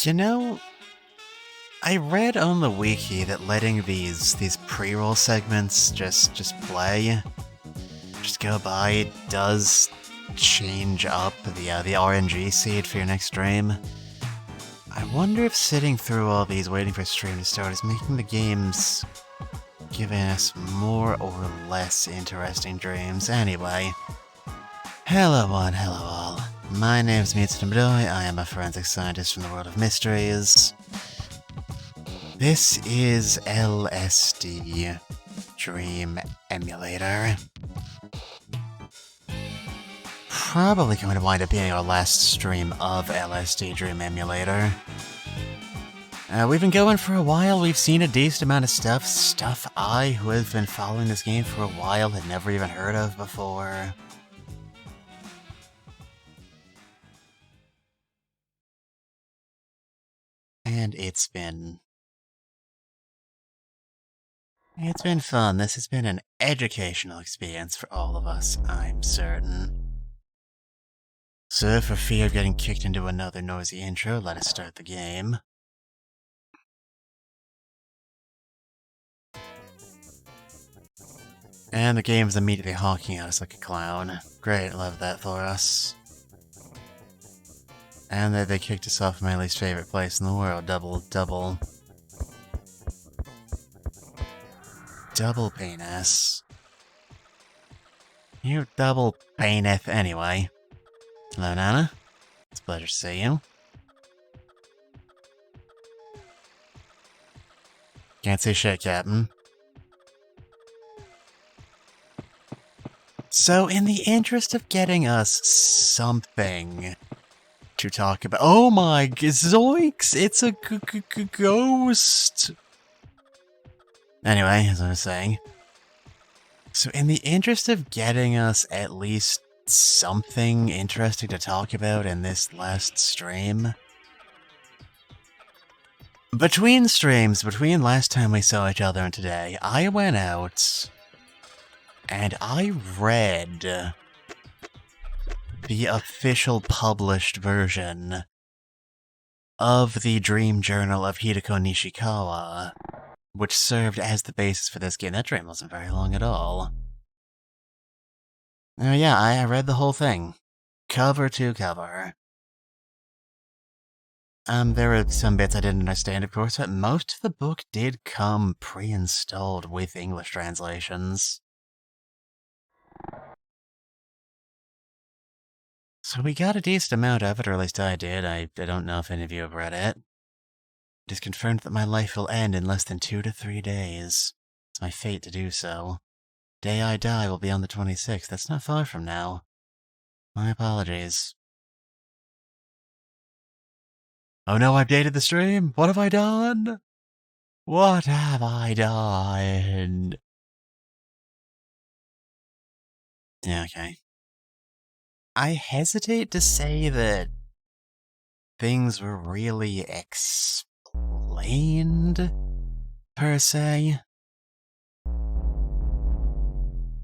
You know, I read on the wiki that letting these pre-roll segments just play, just go by, does change up the RNG seed for your next stream. I wonder if sitting through all these waiting for stream to start is making the games giving us more or less interesting dreams. Anyway, hello one, hello all. My name's Mutant Mdoy. I am a forensic scientist from the world of mysteries. This is LSD Dream Emulator. Probably going to wind up being our last stream of LSD Dream Emulator. We've been going for a while, we've seen a decent amount of stuff I, who have been following this game for a while, had never even heard of before. And it's been fun. This has been an educational experience for all of us, I'm certain. So, for fear of getting kicked into another noisy intro, let us start the game. And the game is immediately honking at us like a clown. Great, love that for us. And they kicked us off my least favorite place in the world. Double penis. You double penis anyway. Hello, Nana. It's a pleasure to see you. Can't say shit, Captain. So, in the interest of getting us something to talk about— oh my zoinks! It's a ghost! Anyway, as I was saying, so in the interest of getting us at least something interesting to talk about in this last stream, between streams, between last time we saw each other and today, I went out and I read the official published version of the Dream Journal of Hideko Nishikawa, which served as the basis for this game. That dream wasn't very long at all. Yeah, I read the whole thing. Cover to cover. There were some bits I didn't understand, of course, but most of the book did come pre-installed with English translations. So we got a decent amount of it, or at least I did. I don't know if any of you have read it. It is confirmed that my life will end in less than 2 to 3 days. It's my fate to do so. Day I die will be on the 26th. That's not far from now. My apologies. Oh no, I've dated the stream! What have I done? What have I done? Yeah, okay. I hesitate to say that things were really explained, per se.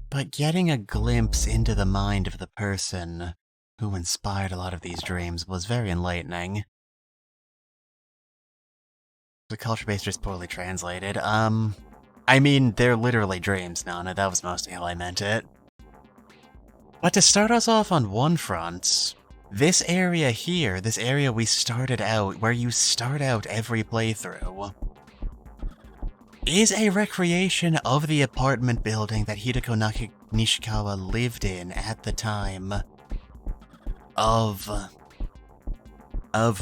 But getting a glimpse into the mind of the person who inspired a lot of these dreams was very enlightening. The culture-based is poorly translated. I mean, they're literally dreams, Nana. That was mostly how I meant it. But to start us off on one front, this area here, this area we started out, where you start out every playthrough, is a recreation of the apartment building that Hideko Nishikawa lived in at the time of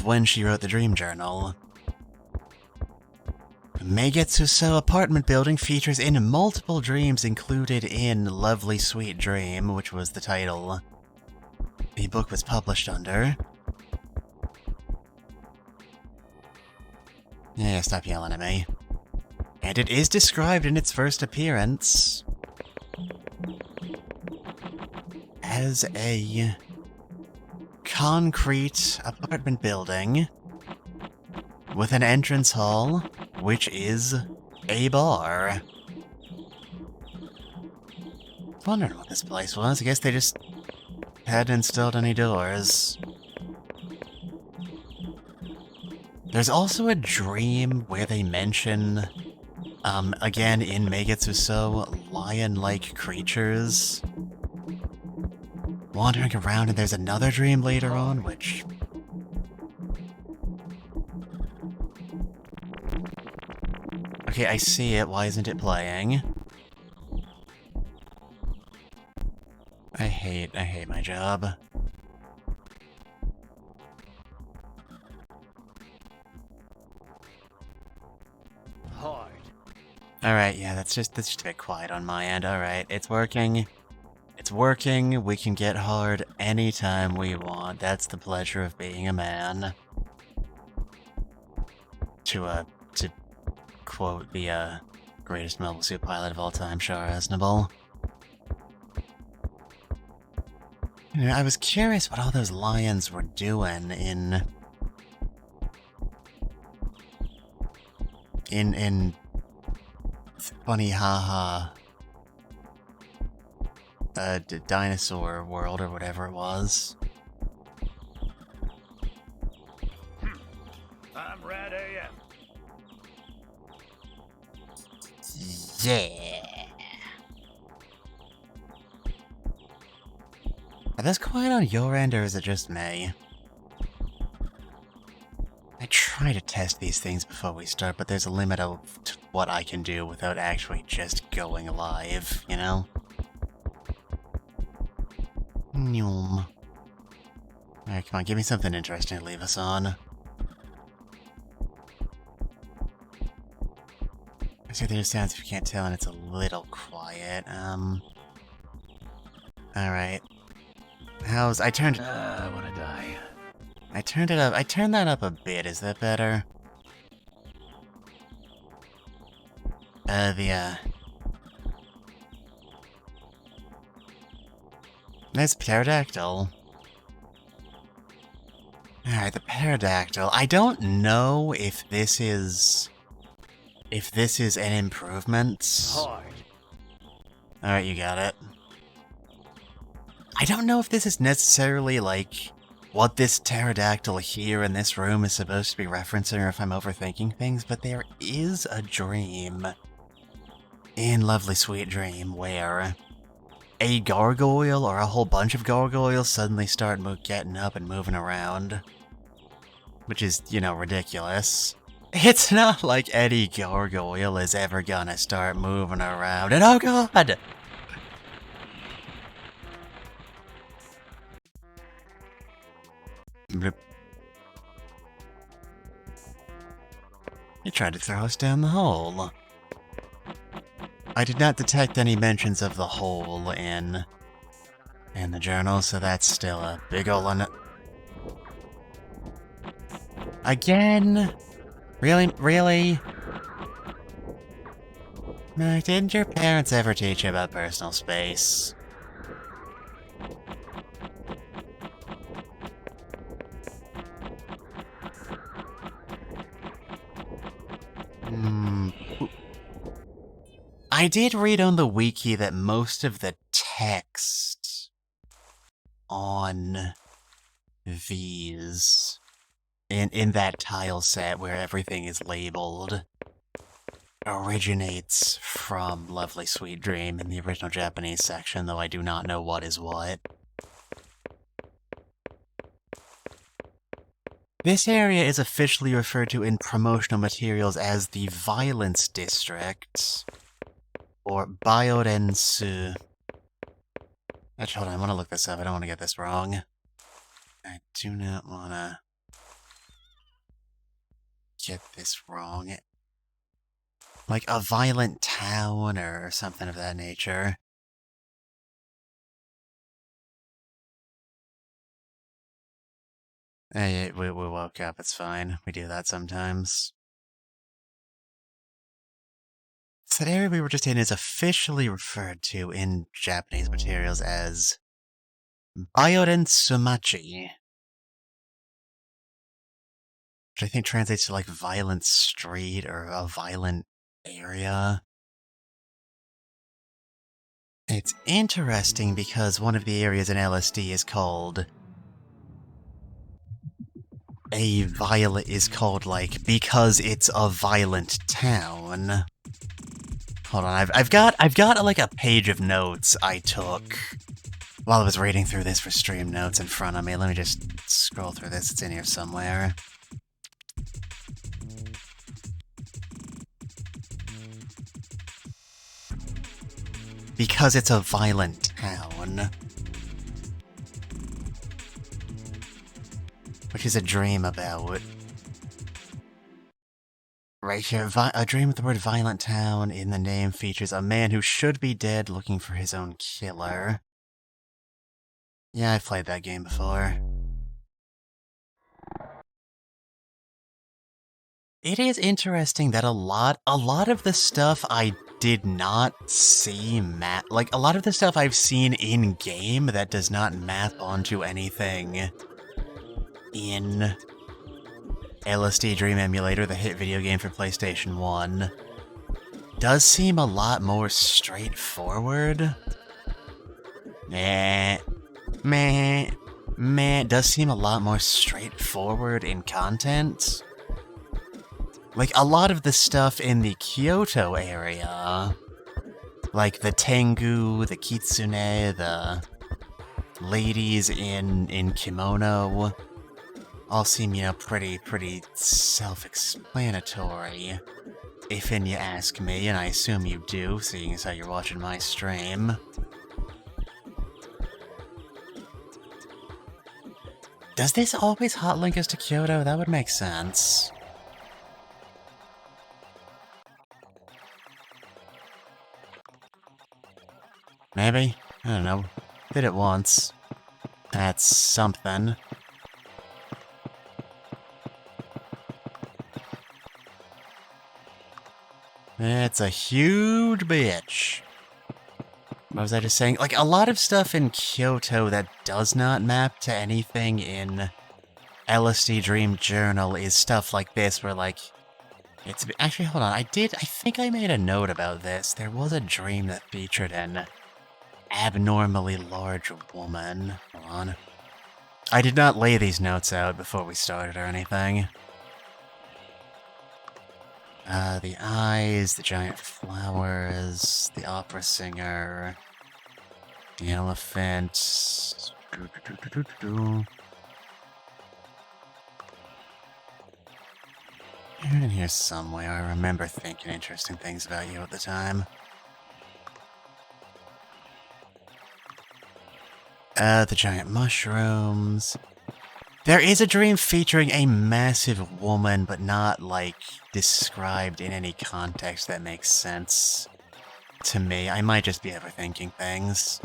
when she wrote the Dream Journal. Meigetsuso apartment building features in multiple dreams included in Lovely Sweet Dream, which was the title the book was published under. Yeah, stop yelling at me. And it is described in its first appearance as a concrete apartment building with an entrance hall, which is a bar. Wondering what this place was. I guess they just hadn't installed any doors. There's also a dream where they mention, again in Megetsuso, lion-like creatures wandering around, and there's another dream later on, which... Okay, I see it. Why isn't it playing? I hate my job. Hard. Alright, yeah, that's just a bit quiet on my end. Alright, it's working. It's working. We can get hard anytime we want. That's the pleasure of being a man. To quote the, greatest mobile suit pilot of all time, Shara Aznable. You know, I was curious what all those lions were doing in funny haha dinosaur world or whatever it was. I'm Rad AF. Yeah. Are those quiet on your end, or is it just me? I try to test these things before we start, but there's a limit of what I can do without actually just going live, you know? Noom. Alright, come on, give me something interesting to leave us on. I see there's sounds if you can't tell, and it's a little quiet. Alright. I turned... I wanna die. I turned it up. I turned that up a bit. Is that better? Nice pterodactyl. Alright, the pterodactyl. I don't know if this is... an improvement. Hard. Alright, you got it. I don't know if this is necessarily, like, what this pterodactyl here in this room is supposed to be referencing, or if I'm overthinking things, but there is a dream in Lovely Sweet Dream where a gargoyle, or a whole bunch of gargoyles, suddenly start getting up and moving around. Which is, you know, ridiculous. It's not like any gargoyle is ever gonna start moving around, and oh god! You tried to throw us down the hole. I did not detect any mentions of the hole in the journal, so that's still a big ol' Again? Really? Really? Didn't your parents ever teach you about personal space? I did read on the wiki that most of the text on these, in that tile set where everything is labeled, originates from Lovely Sweet Dream in the original Japanese section, though I do not know what is what. This area is officially referred to in promotional materials as the Violence District, or Biorensu. Actually, hold on, I want to look this up. I don't want to get this wrong. I do not want to get this wrong. Like a violent town or something of that nature. Hey, we woke up, it's fine. We do that sometimes. So that area we were just in is officially referred to in Japanese materials as Byoren Sumachi, which I think translates to like violent street or a violent area. It's interesting because one of the areas in LSD is called is called, like, because it's a violent town. Hold on, I've got like a page of notes I took while I was reading through this for stream notes in front of me. Let me just scroll through this. It's in here somewhere. Because it's a violent town. Which is a dream about... Right here, a dream with the word violent town in the name features a man who should be dead looking for his own killer. Yeah, I've played that game before. It is interesting that a lot of the stuff I did not see map... Like, a lot of the stuff I've seen in-game that does not map onto anything in LSD Dream Emulator, the hit video game for PlayStation 1, does seem a lot more straightforward. Does seem a lot more straightforward in content. Like, a lot of the stuff in the Kyoto area, like the Tengu, the Kitsune, the ladies in kimono, all seem, you know, pretty self-explanatory. If you ask me, and I assume you do, seeing as how you're watching my stream. Does this always hotlink us to Kyoto? That would make sense. Maybe? I don't know. Did it once. That's something. It's a huge bitch. What was I just saying? Like, a lot of stuff in Kyoto that does not map to anything in LSD Dream Journal is stuff like this, where, like, it's... Actually, hold on, I think I made a note about this. There was a dream that featured an abnormally large woman. Hold on. I did not lay these notes out before we started or anything. The eyes, the giant flowers, the opera singer, the elephant. You're in here somewhere. I remember thinking interesting things about you at the time. The giant mushrooms. There is a dream featuring a massive woman, but not, like, described in any context that makes sense to me. I might just be overthinking things.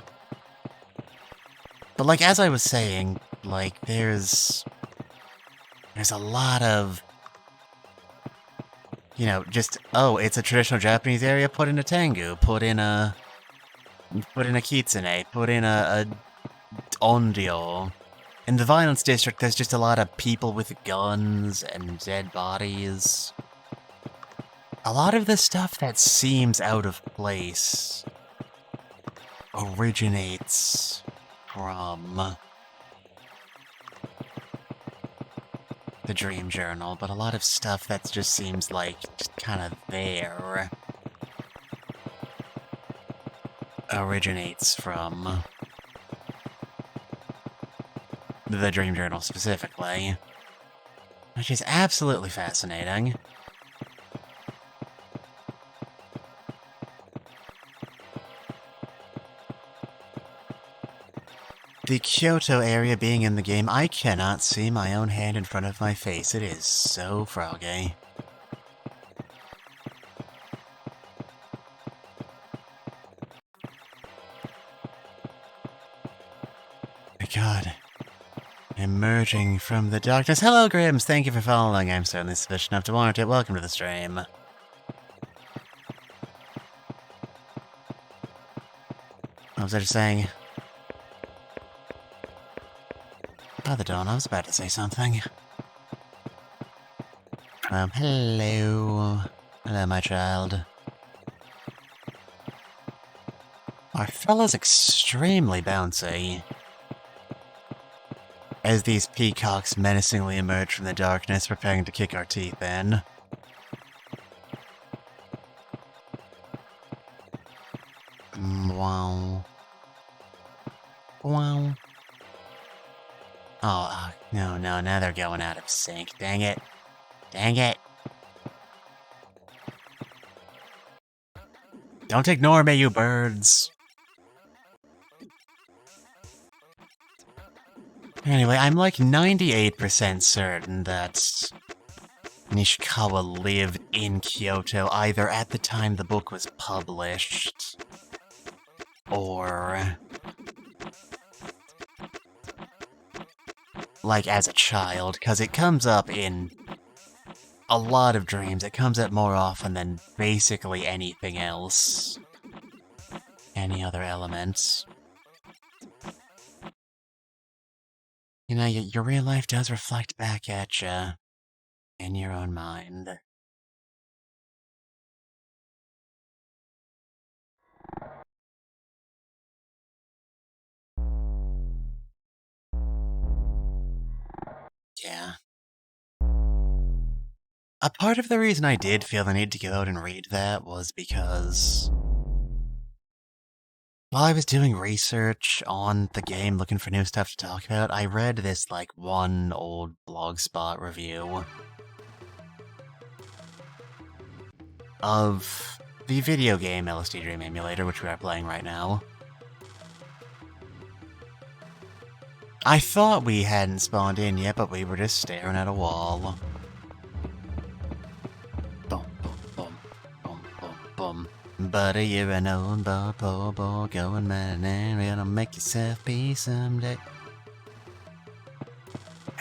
But, like, as I was saying, like, there's a lot of, you know, just, oh, it's a traditional Japanese area, put in a Tengu, put in a Kitsune, put in a Onryo. In the violence district, there's just a lot of people with guns and dead bodies. A lot of the stuff that seems out of place originates from the Dream Journal, but a lot of stuff that just seems like just kind of there originates from the Dream Journal specifically, which is absolutely fascinating. The Kyoto area being in the game, I cannot see my own hand in front of my face. It is so froggy. My god. Emerging from the darkness. Hello, Grims! Thank you for following. I'm certainly sufficient enough to warrant it. Welcome to the stream. What was I just saying? Father Dawn, I was about to say something. Hello. Hello, my child. Our fella's extremely bouncy. as these peacocks menacingly emerge from the darkness, preparing to kick our teeth in. Wow. Wow. Oh, no, now they're going out of sync. Dang it. Dang it. Don't ignore me, you birds. Anyway, I'm like 98% certain that Nishikawa lived in Kyoto either at the time the book was published, or like as a child, because it comes up in a lot of dreams. It comes up more often than basically anything else. Any other elements. You know, your real life does reflect back at you in your own mind. Yeah. A part of the reason I did feel the need to go out and read that was because while I was doing research on the game, looking for new stuff to talk about, I read this, like, one old Blogspot review of the video game LSD Dream Emulator, which we are playing right now. I thought we hadn't spawned in yet, but we were just staring at a wall. Boom, boom, boom, boom, boom, boom. Buddy, you're an old boy, going mad and gonna make yourself be someday.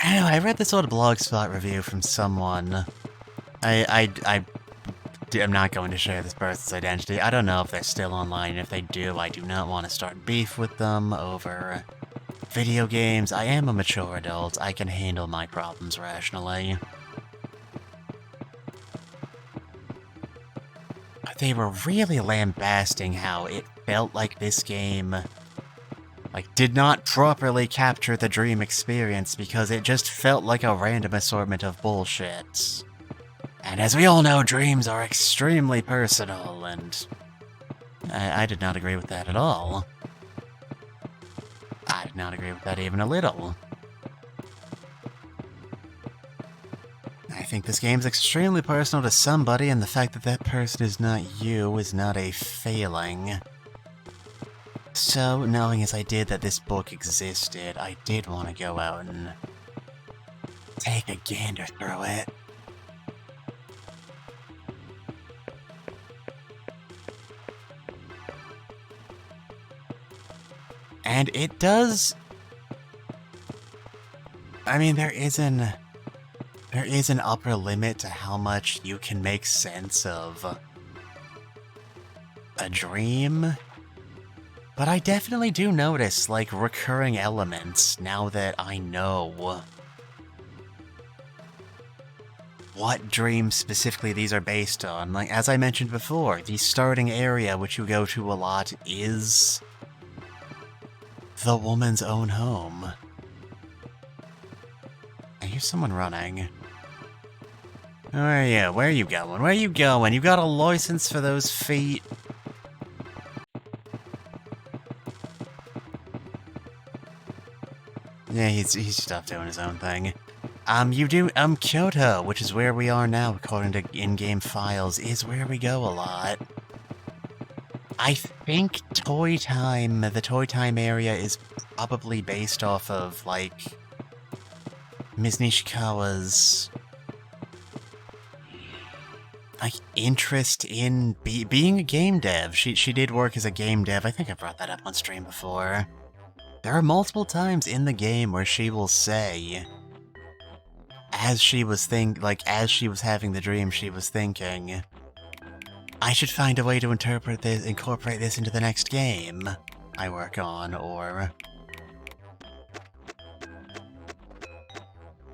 Anyway, I read this old Blogspot review from someone. I'm not going to share this person's identity. I don't know if they're still online. If they do, I do not want to start beef with them over video games. I am a mature adult. I can handle my problems rationally. They were really lambasting how it felt like this game, like, did not properly capture the dream experience because it just felt like a random assortment of bullshit. And as we all know, dreams are extremely personal, and I did not agree with that at all. I did not agree with that even a little. I think this game's extremely personal to somebody, and the fact that that person is not you is not a failing. So, knowing as I did that this book existed, I did want to go out and take a gander through it. And it does... I mean, there is an upper limit to how much you can make sense of a dream. But I definitely do notice, like, recurring elements now that I know what dreams specifically these are based on. Like, as I mentioned before, the starting area which you go to a lot is the woman's own home. I hear someone running. Where are you? Where are you going? Where are you going? You got a license for those feet? Yeah, he's just off doing his own thing. Kyoto, which is where we are now, according to in-game files, is where we go a lot. I think the Toy Time area is probably based off of, like, Ms. Nishikawa's, like, interest in being a game dev. She did work as a game dev. I think I brought that up on stream before. There are multiple times in the game where she will say, as she was having the dream, she was thinking, I should find a way to incorporate this into the next game I work on, or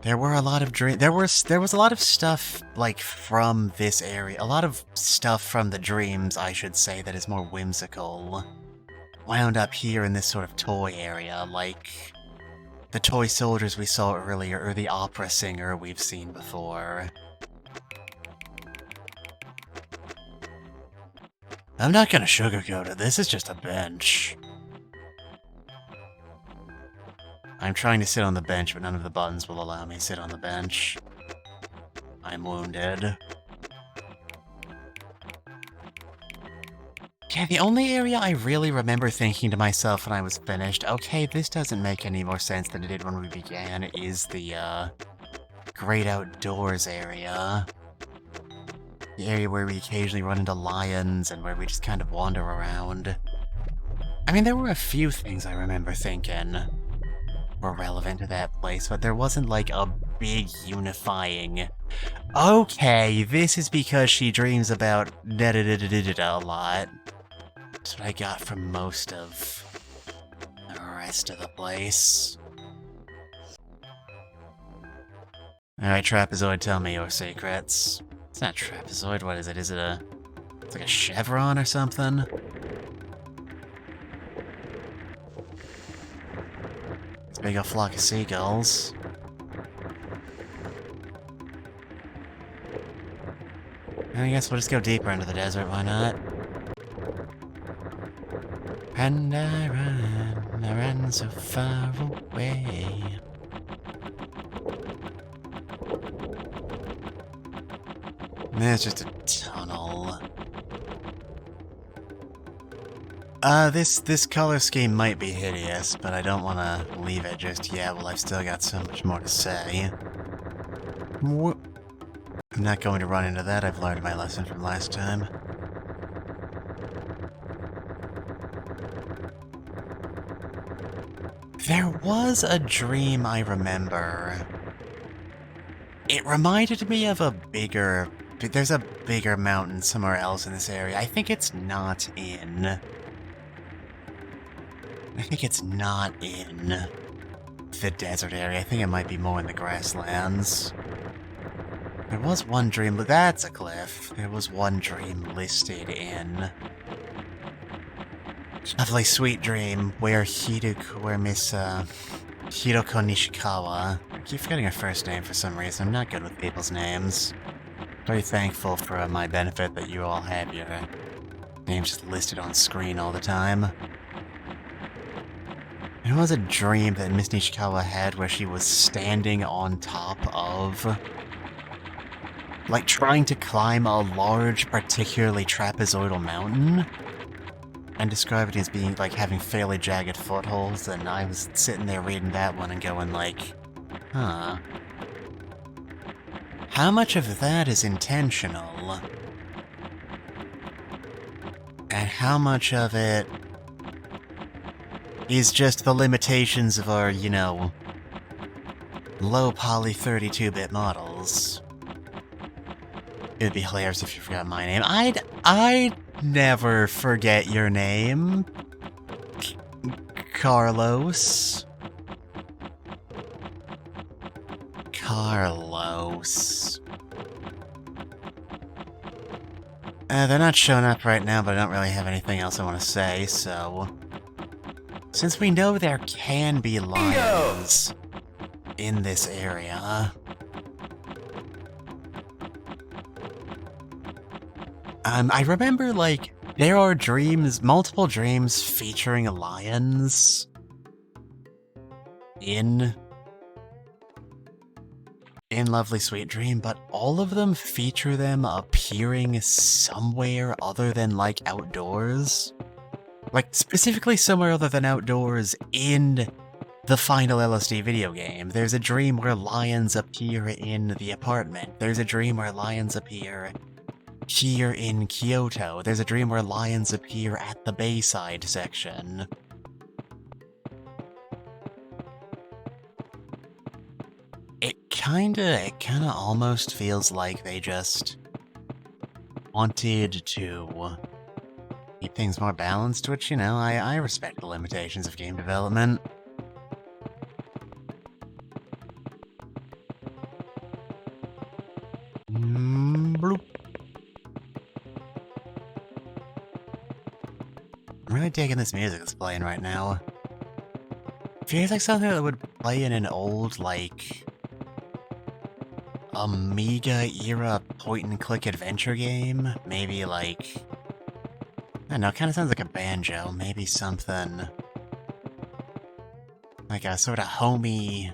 there were a lot of there was a lot of stuff, like, from this area, a lot of stuff from the dreams, I should say, that is more whimsical, wound up here in this sort of toy area, like the toy soldiers we saw earlier, or the opera singer we've seen before. I'm not gonna sugarcoat it, this is just a bench. I'm trying to sit on the bench, but none of the buttons will allow me to sit on the bench. I'm wounded. Yeah, the only area I really remember thinking to myself when I was finished, okay, this doesn't make any more sense than it did when we began, is the, Great Outdoors area. The area where we occasionally run into lions and where we just kind of wander around. I mean, there were a few things I remember thinking were relevant to that place, but there wasn't like a big unifying, okay, this is because she dreams about da-da-da-da-da-da a lot. That's what I got from most of the rest of the place. Alright, Trapezoid, tell me your secrets. It's not Trapezoid, what is it? Is it a... It's like a chevron or something? It's a big old flock of seagulls. I guess we'll just go deeper into the desert, why not? And I ran so far away. There's just a tunnel. This color scheme might be hideous, but I don't want to leave it just yet while I've still got so much more to say. I'm not going to run into that, I've learned my lesson from last time. There was a dream I remember. It reminded me of a bigger... There's a bigger mountain somewhere else in this area. I think it's not in... the desert area. I think it might be more in the grasslands. There was one dream... That's a cliff. There was one dream listed in... Lovely Sweet Dream, where Miss, Hiroko Nishikawa... I keep forgetting her first name for some reason. I'm not good with people's names. Very thankful for my benefit that you all have your names just listed on screen all the time. There was a dream that Miss Nishikawa had where she was standing on top of... like, trying to climb a large, particularly trapezoidal mountain. And described it as being, like, having fairly jagged footholds, and I was sitting there reading that one and going like, huh. How much of that is intentional? And how much of it is just the limitations of our, you know, low poly 32-bit models? It would be hilarious if you forgot my name. I'd never forget your name. Carlos. They're not showing up right now, but I don't really have anything else I want to say, so... Since we know there can be lions in this area... I remember, like, there are dreams, multiple dreams featuring lions in Lovely Sweet Dream, but all of them feature them appearing somewhere other than, like, outdoors. Like, specifically somewhere other than outdoors in the final LSD video game. There's a dream where lions appear in the apartment. There's a dream where lions appear here in Kyoto. There's a dream where lions appear at the Bayside section. It kinda almost feels like they just wanted to keep things more balanced, which, you know, I respect the limitations of game development. Bloop. I'm really digging this music that's playing right now. Feels like something that would play in an old, like, Amiga-era point-and-click adventure game. Maybe, like... I don't know, it kind of sounds like a banjo. Maybe something... like a sort of homey...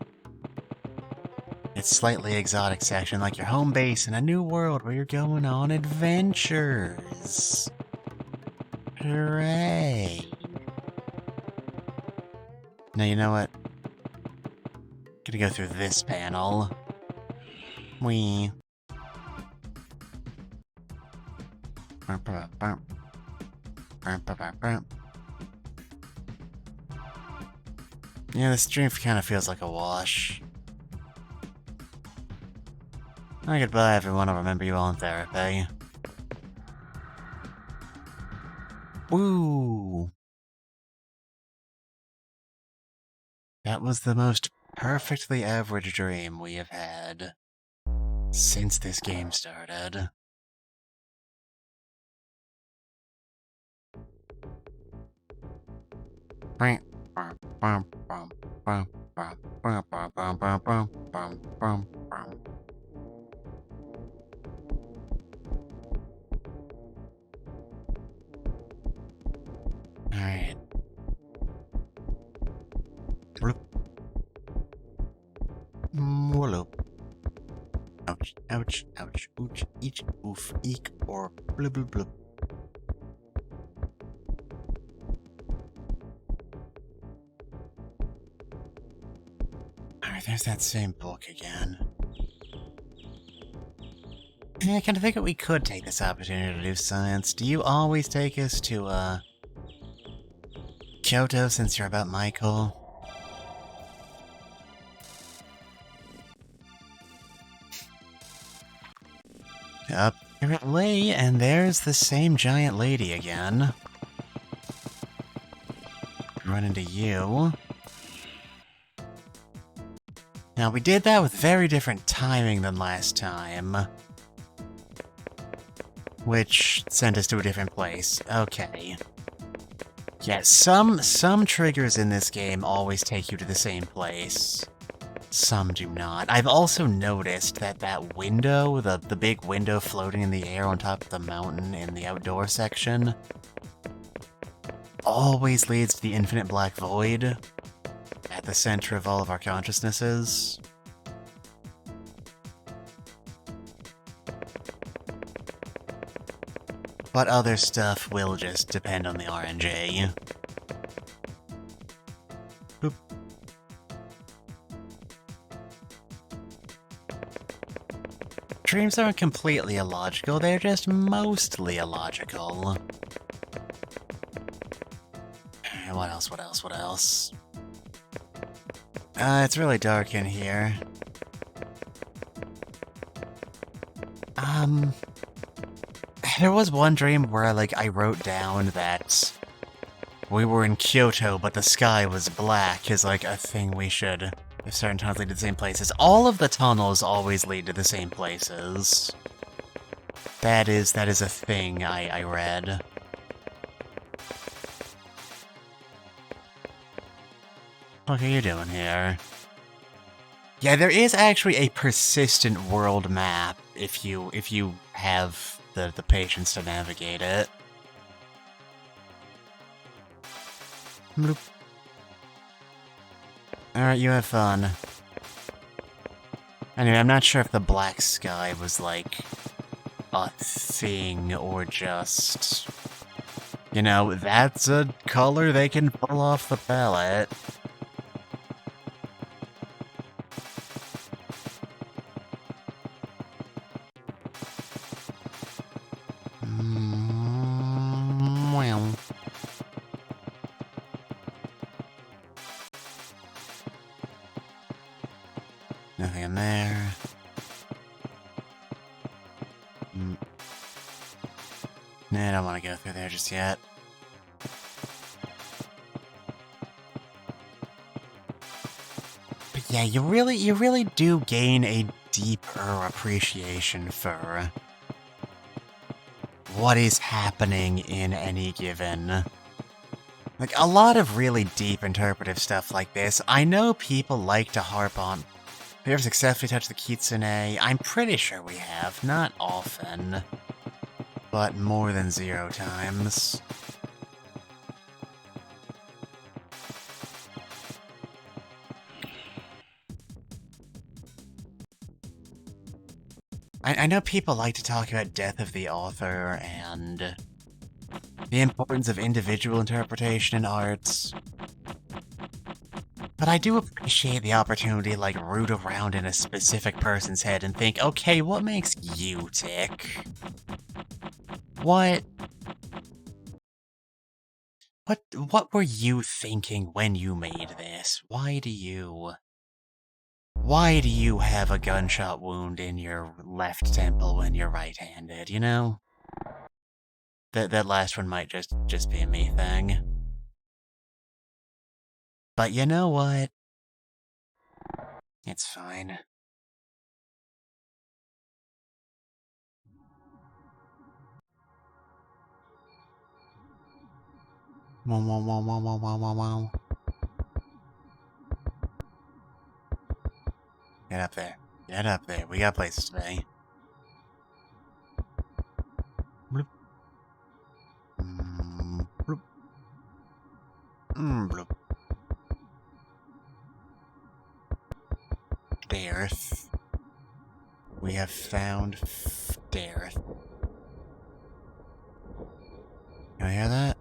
it's slightly exotic section, like your home base in a new world where you're going on adventures. Hooray! Now, you know what? Gonna go through this panel. Wee. Yeah, this stream kind of feels like a wash. Oh, goodbye, everyone. I'll remember you all in therapy. Woo! That was the most perfectly average dream we have had since this game started. Alright. Whoop. Ouch, ouch, ouch, ooch, each, oof, eek, or blub blub blub. Alright, there's that same book again. I kind of think that we could take this opportunity to do science. Do you always take us to, Kyoto since you're about Michael? Apparently, and there's the same giant lady again. Run into you. Now, we did that with very different timing than last time. Which sent us to a different place. Okay. Yeah, some triggers in this game always take you to the same place. Some do not. I've also noticed that that window, the big window floating in the air on top of the mountain in the outdoor section, always leads to the infinite black void at the center of all of our consciousnesses. But other stuff will just depend on the RNG. Boop. Dreams aren't completely illogical, they're just mostly illogical. What else, what else, what else? It's really dark in here. There was one dream where I wrote down that we were in Kyoto, but the sky was black is like a thing we should... If certain tunnels lead to the same places. All of the tunnels always lead to the same places. That is a thing I read. What are you doing here? Yeah, there is actually a persistent world map if you have the patience to navigate it. Bloop. Alright, you have fun. Anyway, I'm not sure if the black sky was, like, a thing or just... You know, that's a color they can pull off the palette. Well. Nothing in there. Nah, I don't want to go through there just yet. But yeah, you really do gain a deeper appreciation for what is happening in any given Like, a lot of really deep interpretive stuff like this, I know people like to harp on. Have you ever successfully touched the kitsune? I'm pretty sure we have. Not often. But more than 0 times. I know people like to talk about death of the author and the importance of individual interpretation in arts. But I do appreciate the opportunity to, like, root around in a specific person's head and think, okay, what makes you tick? What were you thinking when you made this? Why do you have a gunshot wound in your left temple when you're right-handed, you know? That last one might just be a me thing. But you know what? It's fine. Wow, wow, wow, wow, wow, wow, wow, wow. Get up there. Get up there. We got places today. Bloop. Bloop. Bloop. Darth. We have found Darth. You hear that?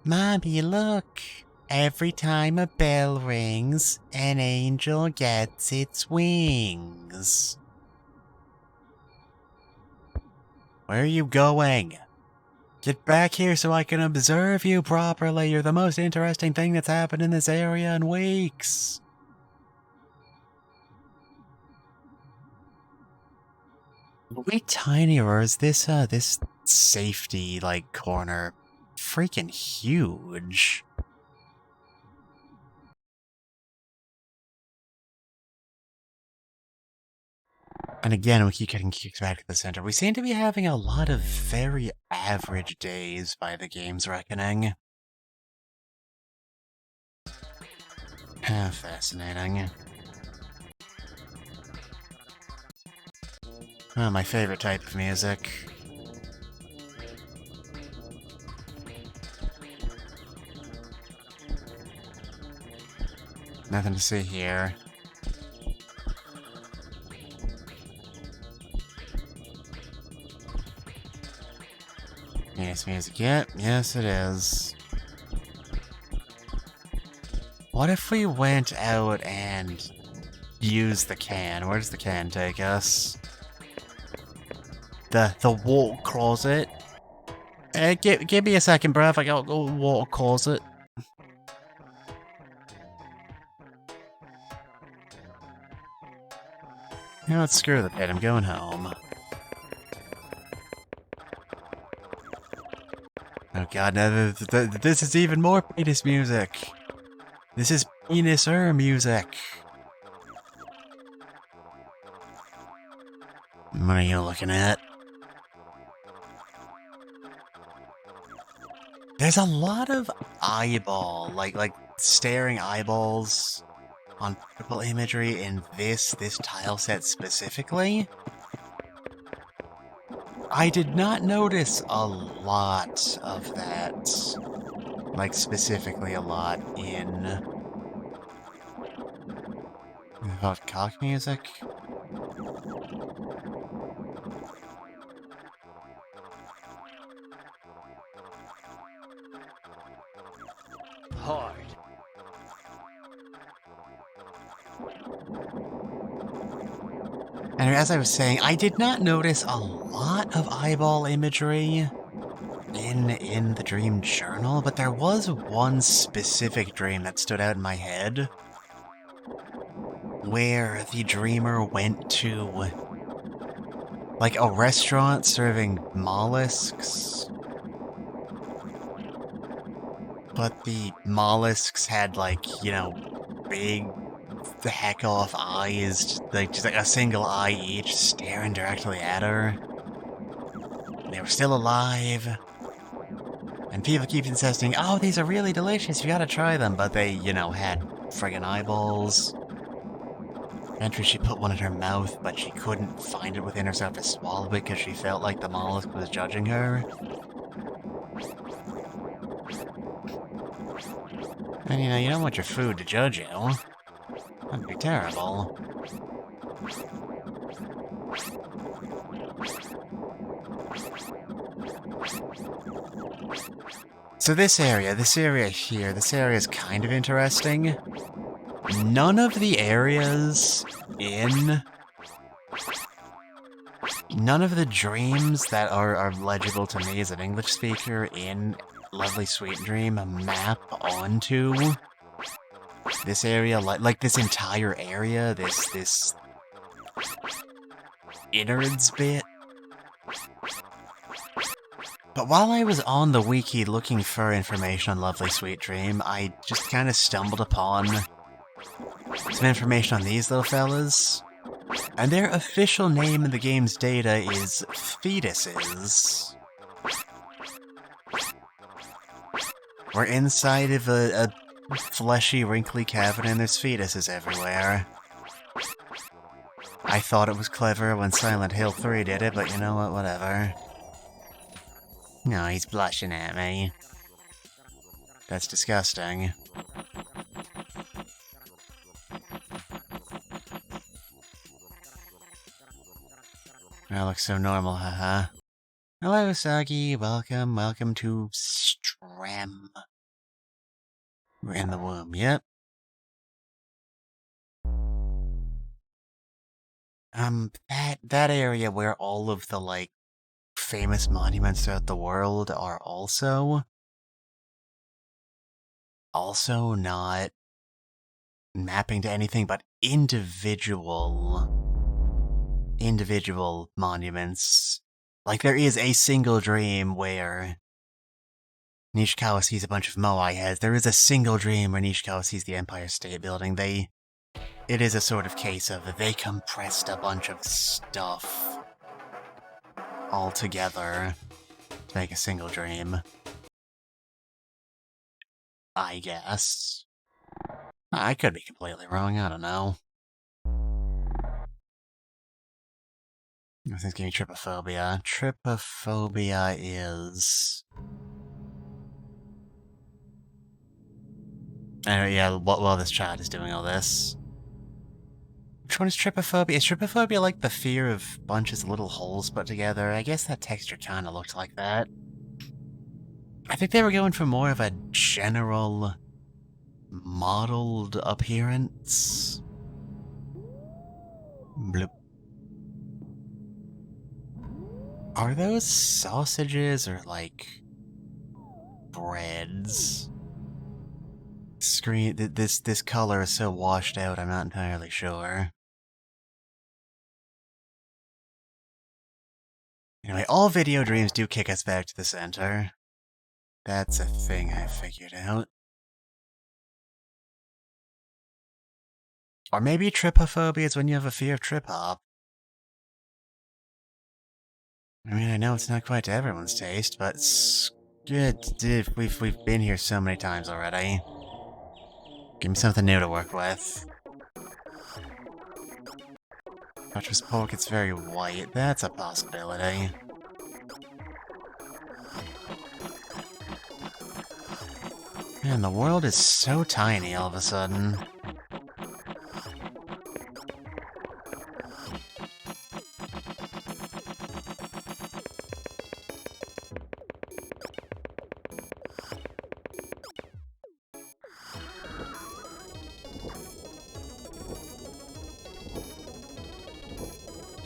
Mommy, look! Every time a bell rings, an angel gets its wings. Where are you going? Get back here so I can observe you properly. You're the most interesting thing that's happened in this area in weeks. Are we tiny, or is this safety, like, corner freaking huge? And again, we keep getting kicked back to the center. We seem to be having a lot of very average days by the game's reckoning. Ah, fascinating. Oh, my favorite type of music. Nothing to see here. Yes, music. Yep, yes it is. What if we went out and used the can? Where does the can take us? The water closet. Give me a second, bruv. I gotta go to the water closet. You know what? Screw the pit. I'm going home. Oh god, no, this is even more penis music. This is penis-er music. What are you looking at? There's a lot of eyeball, like staring eyeballs on purple imagery in this tile set specifically. I did not notice a lot of that. Like, specifically a lot in... About cock music? Hard. And as I was saying, I did not notice a lot of eyeball imagery in the dream journal, but there was one specific dream that stood out in my head where the dreamer went to, like, a restaurant serving mollusks, but the mollusks had, like, you know, big the heck off eyes, just like a single eye each, staring directly at her. They were still alive. And people keep insisting, oh, these are really delicious, you gotta try them, but they, had friggin' eyeballs. Eventually she put one in her mouth, but she couldn't find it within herself to swallow it because she felt like the mollusk was judging her. And you don't want your food to judge you. That'd be terrible. So this area here, this area is kind of interesting. None of the areas none of the dreams that are legible to me as an English speaker in Lovely Sweet Dream map onto this area, like this entire area, this innards bit. But while I was on the wiki looking for information on Lovely Sweet Dream, I just kind of stumbled upon some information on these little fellas. And their official name in the game's data is fetuses. We're inside of a fleshy, wrinkly cavern and there's fetuses everywhere. I thought it was clever when Silent Hill 3 did it, but you know what, whatever. No, he's blushing at me. That's disgusting. That looks so normal, haha. Hello, Sagi. Welcome to Stram. We're in the womb, yep. That area where all of the, famous monuments throughout the world are also not mapping to anything but individual monuments. Like, there is a single dream where Nishikawa sees a bunch of Moai heads. There is a single dream where Nishikawa sees the Empire State Building. It is a sort of case of they compressed a bunch of stuff all together to make a single dream. I guess. I could be completely wrong, I don't know. This thing's giving me trypophobia. Trypophobia is... Anyway, yeah, while this chat is doing all this. Which one is trypophobia? Is trypophobia like the fear of bunches of little holes put together? I guess that texture kinda looked like that. I think they were going for more of a general, modeled appearance. Bloop. Are those sausages or, breads? This color is so washed out, I'm not entirely sure. Anyway, all video dreams do kick us back to the center. That's a thing I figured out. Or maybe trypophobia is when you have a fear of trip-hop. I mean, I know it's not quite to everyone's taste, but we've been here so many times already. Give me something new to work with. Butcher's pork, it's very white. That's a possibility. Man, the world is so tiny all of a sudden.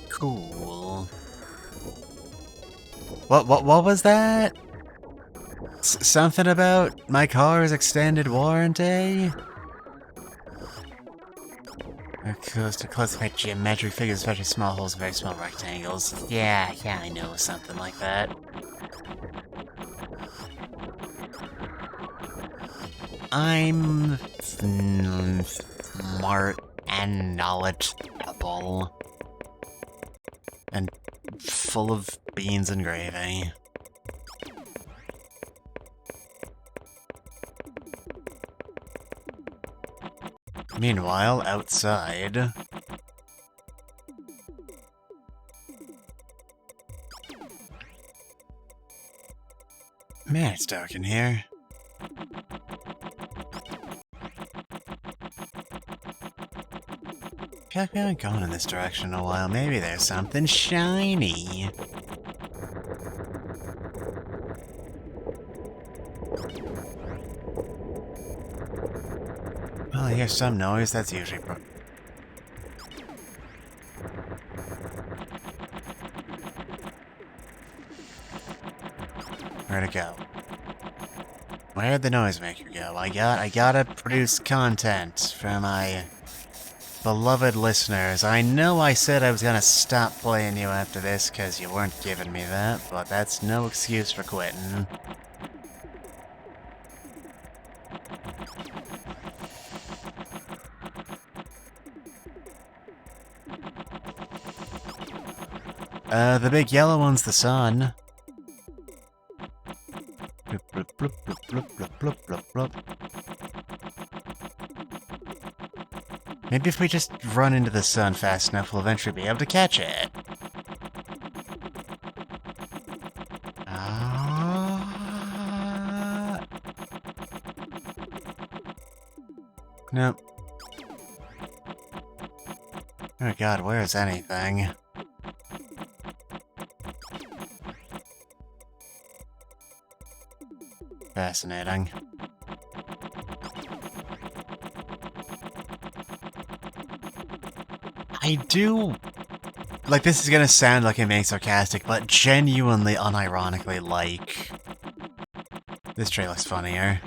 Cool. What was that? Something about my car's extended warranty? To classify geometric figures, especially small holes and very small rectangles. Yeah, I know something like that. I'm smart. and knowledgeable. And full of beans and gravy. Meanwhile, outside... Man, it's dark in here. I feel like we haven't gone in this direction in a while. Maybe there's something shiny. Well, I hear some noise. That's usually Where'd it go? Where'd the noisemaker go? I gotta produce content for my beloved listeners. I know I said I was gonna stop playing you after this because you weren't giving me that, but that's no excuse for quitting. The big yellow one's the sun. Bloop, bloop, bloop, bloop, bloop, bloop, bloop, bloop. Maybe if we just run into the sun fast enough, we'll eventually be able to catch it. Nope. Oh god, where is anything? Fascinating. I do... Like, this is gonna sound like I'm being sarcastic, but genuinely, unironically, like... This tree looks funnier.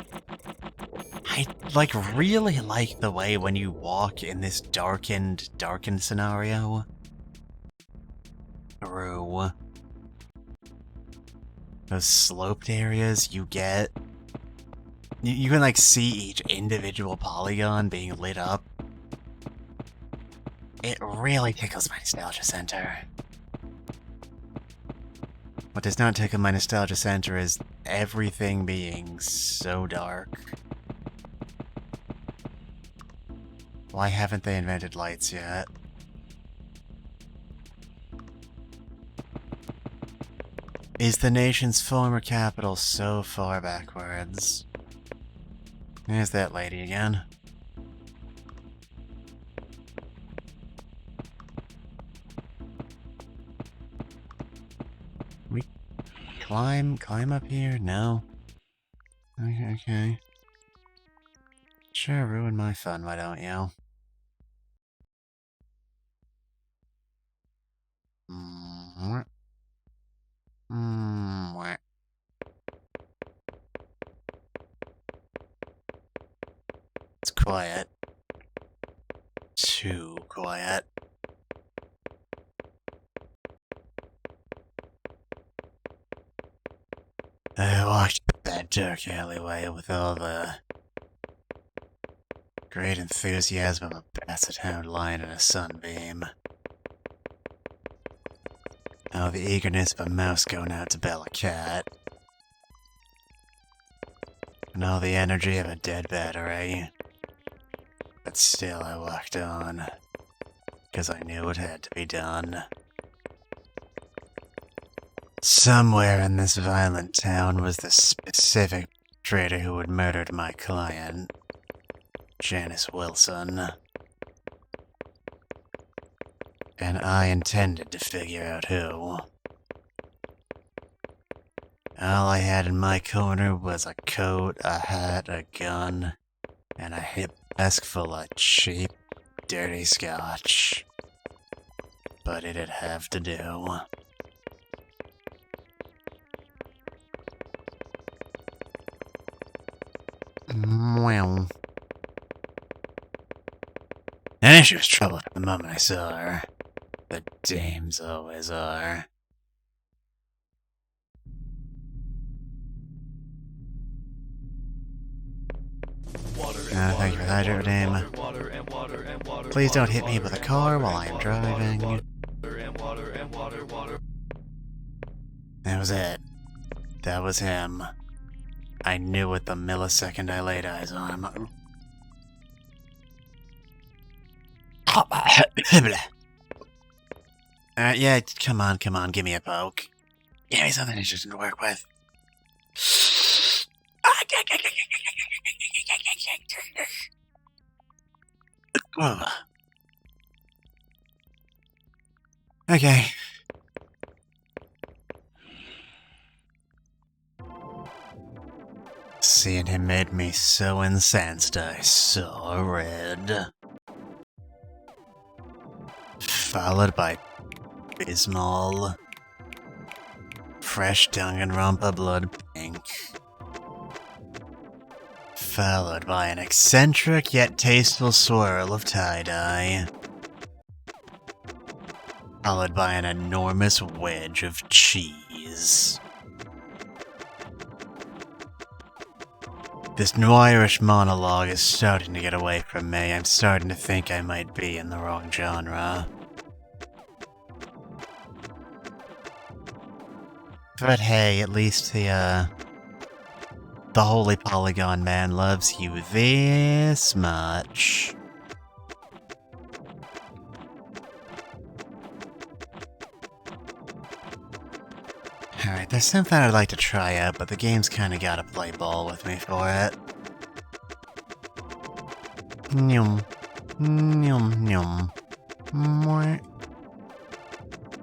I, like, really like the way when you walk in this darkened scenario through those sloped areas, you get... You can, like, see each individual polygon being lit up. It really tickles my nostalgia center. What does not tickle my nostalgia center is everything being so dark. Why haven't they invented lights yet? Is the nation's former capital so far backwards? There's that lady again. We climb up here? No. Okay. Sure, ruin my fun, why don't you? It's quiet. Too quiet. I walked that dark alleyway with all the great enthusiasm of a basset hound lion in a sunbeam. Oh, the eagerness of a mouse going out to bell a cat. And all the energy of a dead battery. But still I walked on. Because I knew it had to be done. Somewhere in this violent town was the specific traitor who had murdered my client, Janice Wilson. And I intended to figure out who. All I had in my corner was a coat, a hat, a gun, and a hip desk full of cheap, dirty scotch. But it'd have to do. Well. I knew she was trouble from the moment I saw her. The dames always are. Thank you for that, Redeem. Please don't hit me with a car while I am driving. That was it. That was him. I knew it the millisecond I laid eyes on him. Yeah, come on, give me a poke. Give me something interesting to work with. Okay. Seeing him made me so incensed I saw red. Followed by Bismol. Fresh Danganronpa blood pink. Followed by an eccentric yet tasteful swirl of tie-dye. Followed by an enormous wedge of cheese. This noirish monologue is starting to get away from me. I'm starting to think I might be in the wrong genre. But hey, at least the Holy Polygon Man loves you this much. Alright, there's something I'd like to try out, but the game's kinda gotta play ball with me for it. Nyum. Nyum, nyum. Mwah.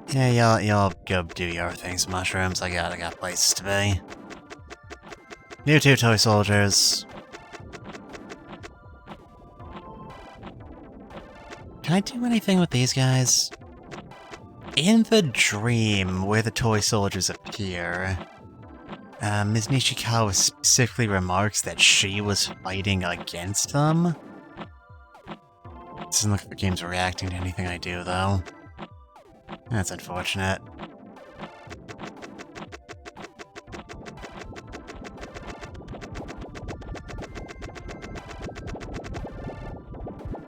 Yeah, y'all go do your things, mushrooms. I got places to be. You too, toy soldiers. Can I do anything with these guys? In the dream where the toy soldiers appear, Ms. Nishikawa specifically remarks that she was fighting against them. Doesn't look like the game's reacting to anything I do, though. That's unfortunate.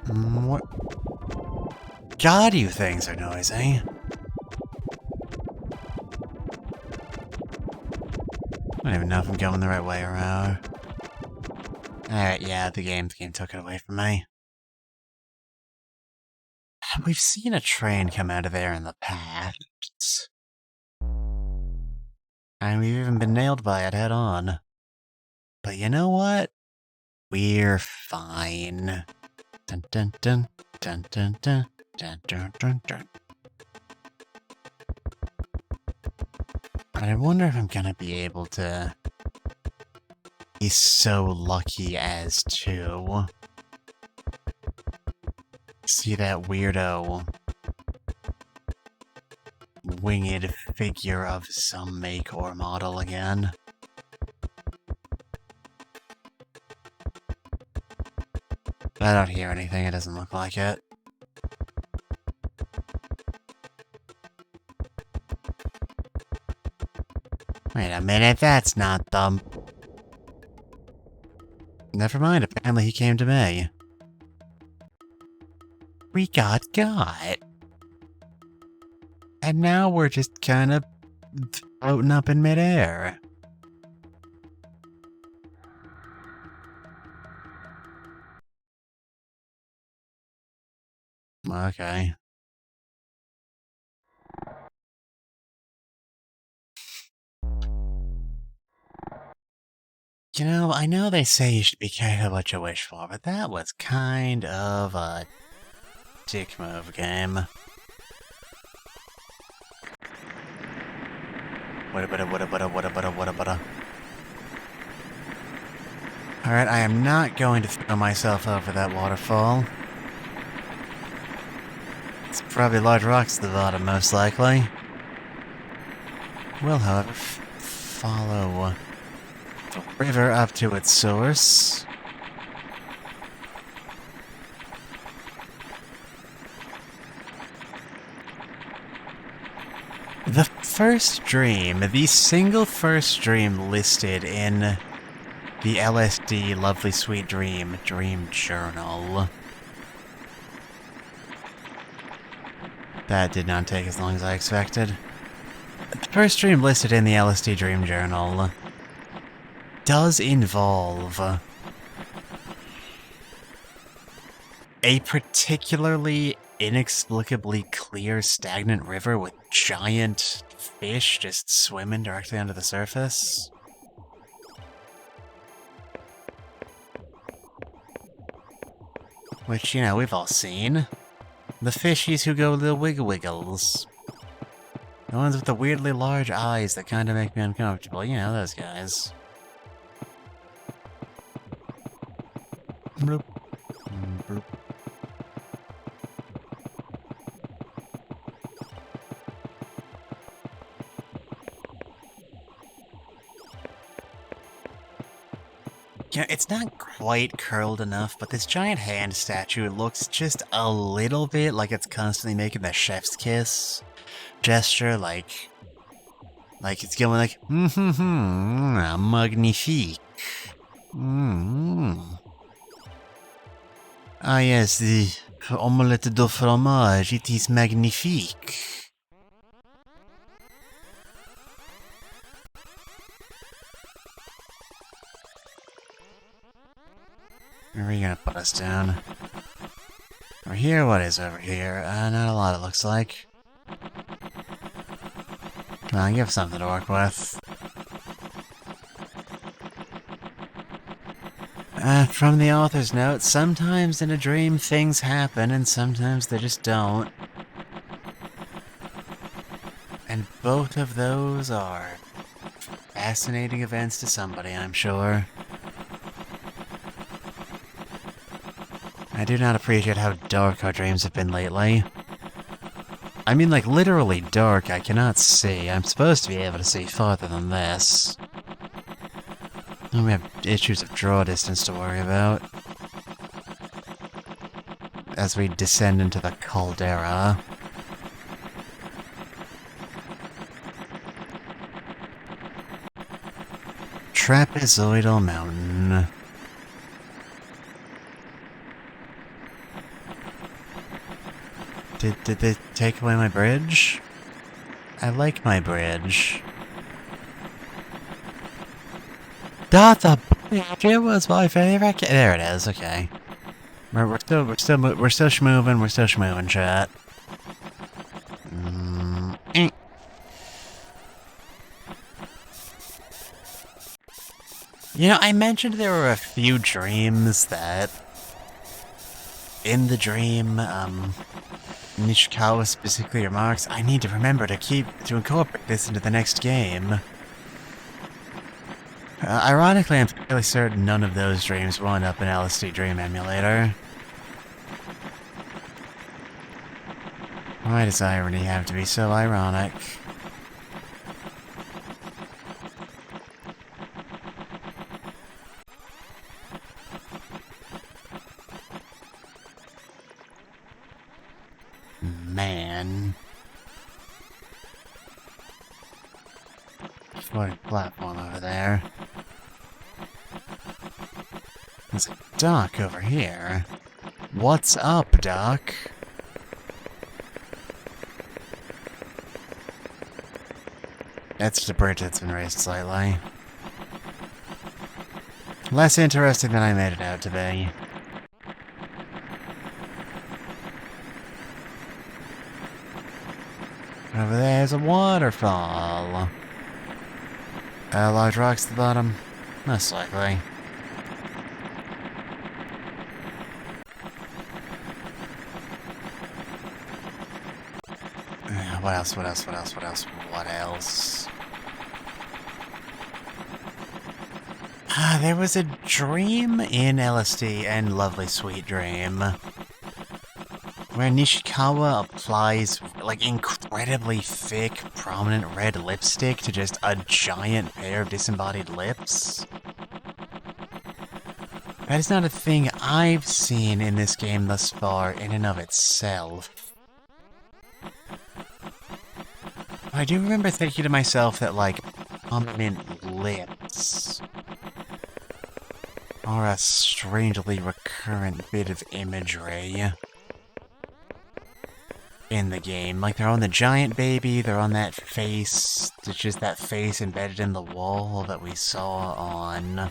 What? God, you things are noisy. I don't even know if I'm going the right way around. Alright, yeah, the game took it away from me. We've seen a train come out of there in the past. And we've even been nailed by it head on. But you know what? We're fine. Dun dun dun dun dun dun dun dun dun dun. But I wonder if I'm gonna be able to be so lucky as to see that weirdo winged figure of some make or model again. I don't hear anything, it doesn't look like it. Wait a minute, that's not them. Never mind, apparently he came to me. We got. And now we're just kind of floating up in midair. Okay. You know, I know they say you should be careful what you wish for, but that was kind of a dick move game. Alright, I am not going to throw myself over that waterfall. It's probably large rocks at the bottom, most likely. Will, however, follow the river up to its source. The first dream, the single first dream listed in The LSD Lovely Sweet Dream Journal. That did not take as long as I expected. The first dream listed in the LSD Dream Journal does involve a particularly inexplicably clear stagnant river with giant fish just swimming directly under the surface. Which, you know, we've all seen. The fishies who go little wiggles. The ones with the weirdly large eyes that kind of make me uncomfortable. You know, those guys. Bloop. Bloop. You know, it's not quite curled enough, but this giant hand statue looks just a little bit like it's constantly making the chef's kiss gesture, like it's going like, magnifique. Ah yes, the omelette de fromage, it is magnifique. Where are you gonna put us down? Over here? What is over here? Not a lot, it looks like. Come on, give something to work with. From the author's note, sometimes in a dream things happen and sometimes they just don't. And both of those are fascinating events to somebody, I'm sure. I do not appreciate how dark our dreams have been lately. I mean, like, literally dark. I cannot see. I'm supposed to be able to see farther than this. And we have issues of draw distance to worry about. As we descend into the caldera. Trapezoidal Mountain. Did they take away my bridge? I like my bridge. That's a bridge. It was my favorite. There it is. Okay. We're still schmoving, chat. You know, I mentioned there were a few dreams that, in the dream, Nishikawa specifically remarks, I need to remember to incorporate this into the next game. Ironically, I'm fairly certain none of those dreams wound up in LSD Dream Emulator. Why does irony have to be so ironic? Man. Floating platform over there. There's a dock over here. What's up, Doc? That's just a bridge that's been raised slightly. Less interesting than I made it out to be. Over there's a waterfall. Large rocks at the bottom? Most likely. What else? There was a dream in LSD and Lovely Sweet Dream where Nishikawa applies, like, incredibly thick, prominent red lipstick to just a giant pair of disembodied lips. That is not a thing I've seen in this game thus far in and of itself. I do remember thinking to myself that, like, prominent lips Or a strangely recurrent bit of imagery in the game. Like, they're on the giant baby, they're on that face. It's just that face embedded in the wall that we saw on...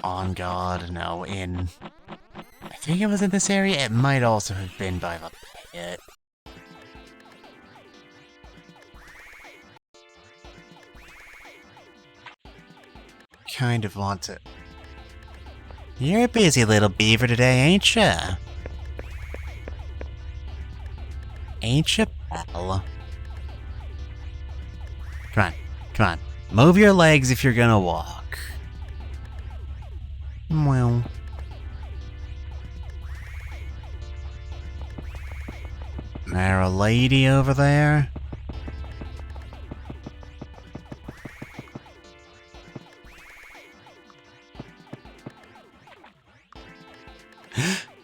On God, no, in... I think it was in this area. It might also have been by the pit. Kind of want to... You're a busy little beaver today, ain't ya? Ain't ya, pal? Come on, come on. Move your legs if you're gonna walk. Well... There a lady over there?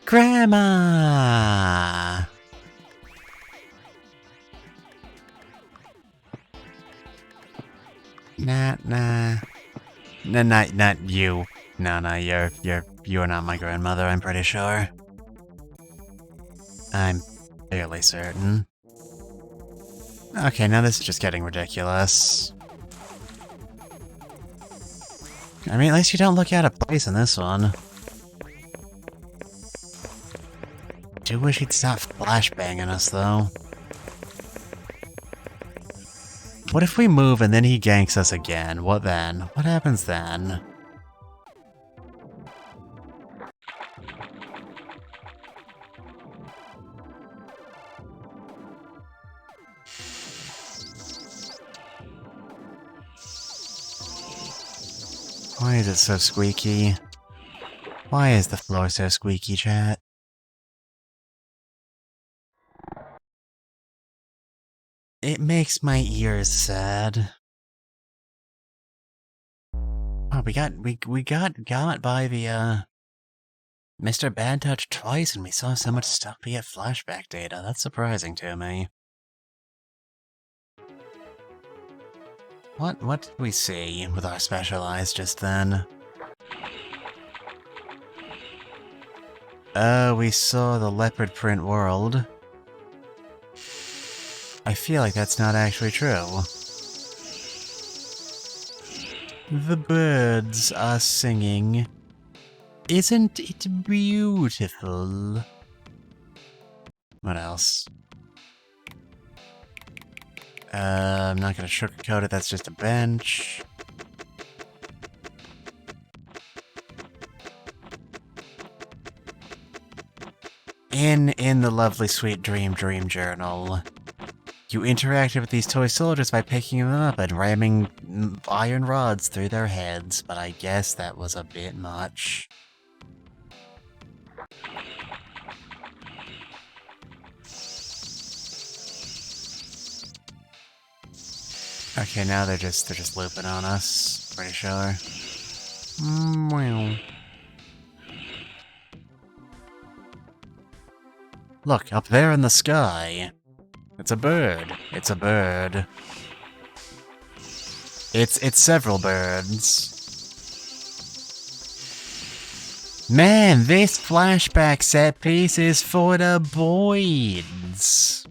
Grandma! Nah. No, not you. No, you're not my grandmother, I'm pretty sure. I'm fairly certain. Okay, now this is just getting ridiculous. I mean, at least you don't look out of place in this one. Do wish he'd stop flashbanging us, though. What if we move and then he ganks us again? What then? What happens then? Why is it so squeaky? Why is the floor so squeaky, chat? It makes my ears sad. Oh, we got by the Mr. Bad Touch twice, and we saw so much stuff via flashback data. That's surprising to me. What did we see with our special eyes just then? We saw the leopard print world. I feel like that's not actually true. The birds are singing. Isn't it beautiful? What else? I'm not gonna sugarcoat it, that's just a bench. In the lovely sweet dream journal, you interacted with these toy soldiers by picking them up and ramming iron rods through their heads, but I guess that was a bit much. Okay, now they're just looping on us, pretty sure. Wow. Look, up there in the sky. It's a bird. It's a bird. It's several birds. Man, this flashback set piece is for the boys.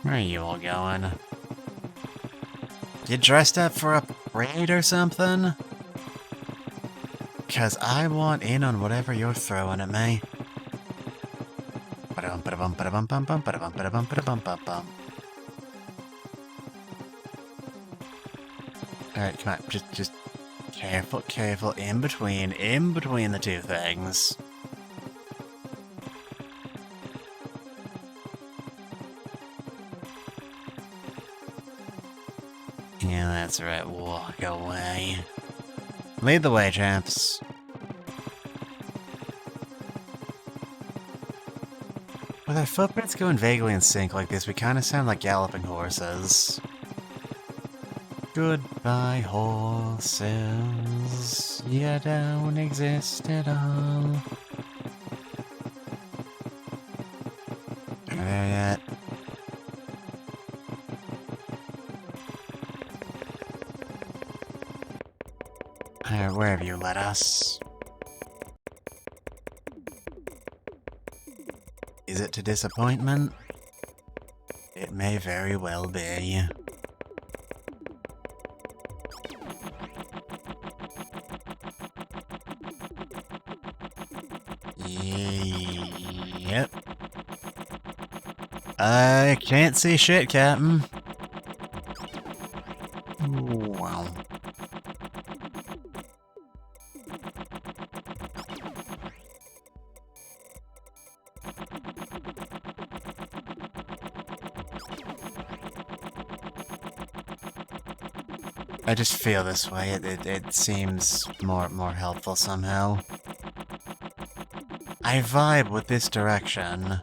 Where are you all going? You dressed up for a parade or something? 'Cause I want in on whatever you're throwing at me. Alright, come on, just careful, in between the two things. Yeah, that's right, walk away. Lead the way, champs. With our footprints going vaguely in sync like this, we kind of sound like galloping horses. Goodbye, horses. You don't exist at all. Are we there yet? Where have you led us? Is it to disappointment? It may very well be. Yep. I can't see shit, Captain. Wow. I just feel this way. It seems more helpful somehow. I vibe with this direction.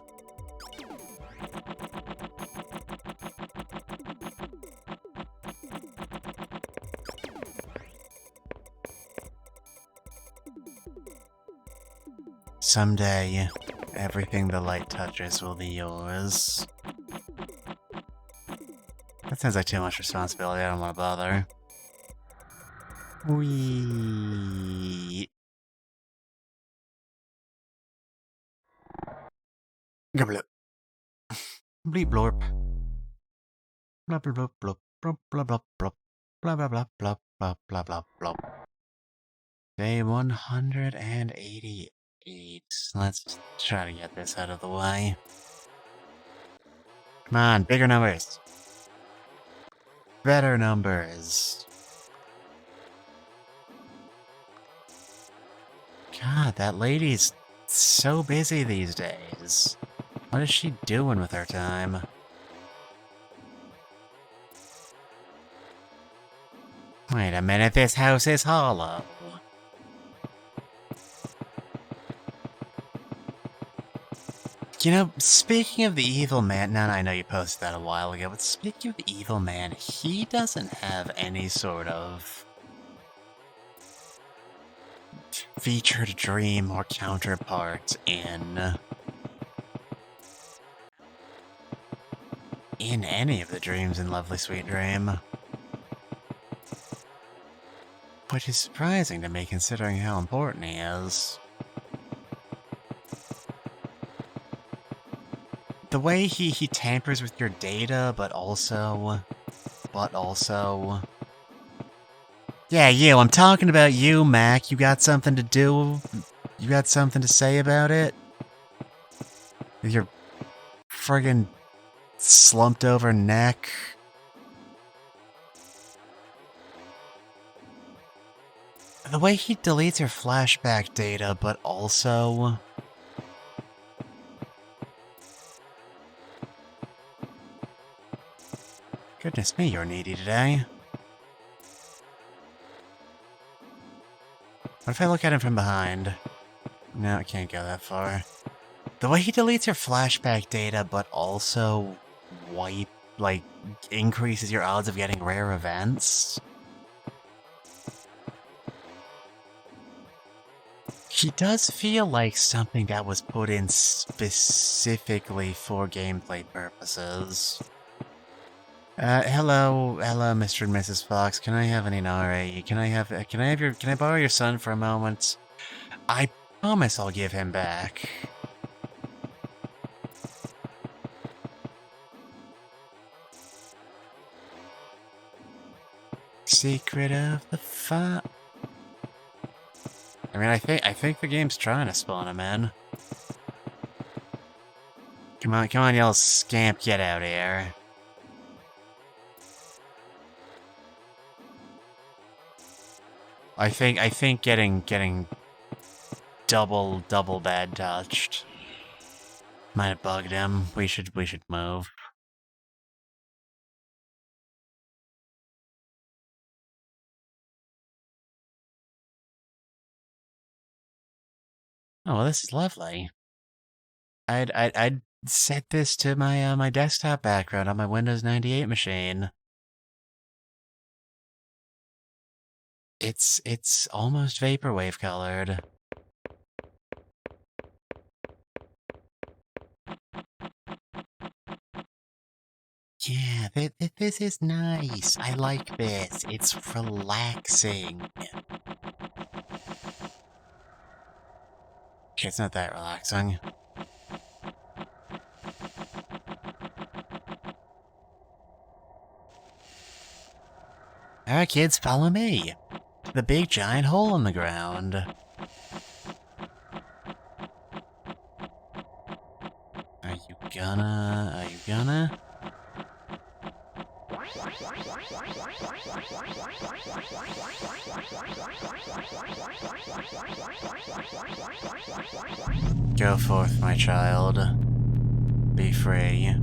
Someday, everything the light touches will be yours. That sounds like too much responsibility. I don't want to bother. Wee. Gobble. Bleep blorp. Blah blah blah blah blah blah blah blah blah blah blah blah blah blah blah blah. Day 188. Let's try to get this out of the way. Come on, bigger numbers. Better numbers. God, that lady's so busy these days. What is she doing with her time? Wait a minute, this house is hollow. You know, speaking of the evil man, now I know you posted that a while ago, but speaking of the evil man, he doesn't have any sort of featured dream or counterpart in any of the dreams in Lovely Sweet Dream. Which is surprising to me considering how important he is. The way he tampers with your data, but also... Yeah, you, I'm talking about you, Mac. You got something to do? You got something to say about it? With your friggin' slumped over neck? The way he deletes your flashback data, but also... Goodness me, you're needy today. What if I look at him from behind? No, I can't go that far. The way he deletes your flashback data, but also increases your odds of getting rare events. He does feel like something that was put in specifically for gameplay purposes. Hello, Mr. and Mrs. Fox. Can I have an Inari? Can I borrow your son for a moment? I promise I'll give him back. Secret of the fire. I mean, I think the game's trying to spawn him in. Come on, you little scamp, get out of here. I think getting double bad touched might have bugged him. We should move. Oh, well, this is lovely. I'd set this to my my desktop background on my Windows 98 machine. It's almost vaporwave colored. Yeah, this is nice. I like this. It's relaxing. Okay, it's not that relaxing. Alright, kids, follow me. The big giant hole in the ground. Are you gonna? Go forth, my child. Be free.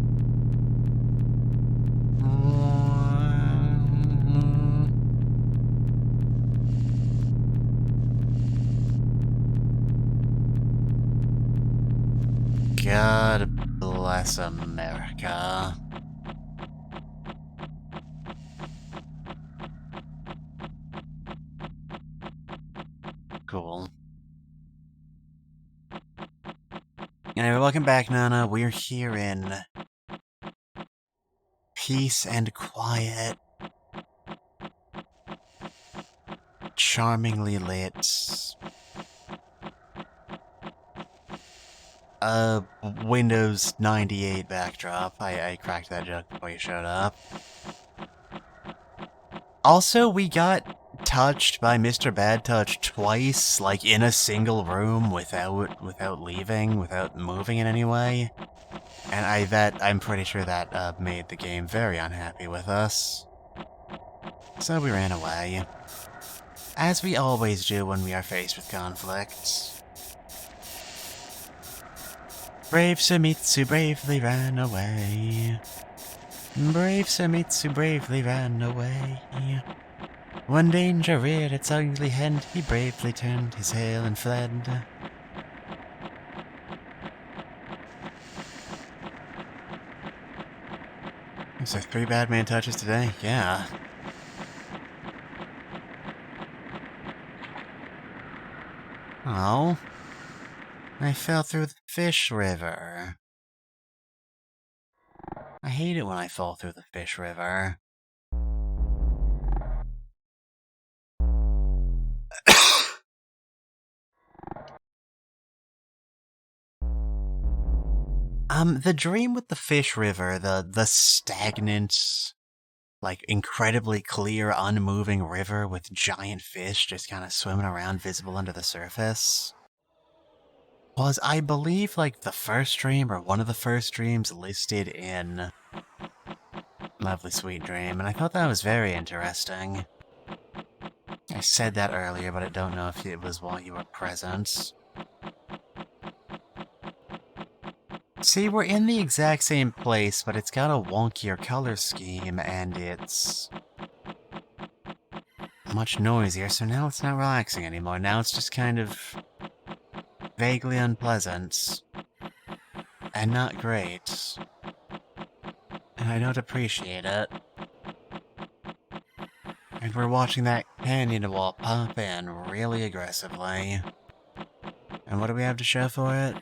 God bless America. Cool. Anyway, welcome back, Nana. We're here in peace and quiet. Charmingly lit. Windows 98 backdrop. I cracked that joke before you showed up. Also, we got touched by Mr. Bad Touch twice, like in a single room without leaving, without moving in any way. And I'm pretty sure that made the game very unhappy with us. So we ran away. As we always do when we are faced with conflict. Brave Sumitsu bravely ran away. Brave Sumitsu bravely ran away. When danger reared its ugly head, he bravely turned his tail and fled. Is there 3 bad man touches today? Yeah. Oh. I fell through the fish river. I hate it when I fall through the fish river. The dream with the fish river, the stagnant, like, incredibly clear, unmoving river with giant fish just kind of swimming around visible under the surface, was, I believe, like, the first dream, or one of the first dreams listed in Lovely Sweet Dream, and I thought that was very interesting. I said that earlier, but I don't know if it was while you were present. See, we're in the exact same place, but it's got a wonkier color scheme, and it's much noisier, so now it's not relaxing anymore. Now it's just kind of vaguely unpleasant, and not great. And I don't appreciate it. And we're watching that canyon wall pop in really aggressively. And what do we have to show for it?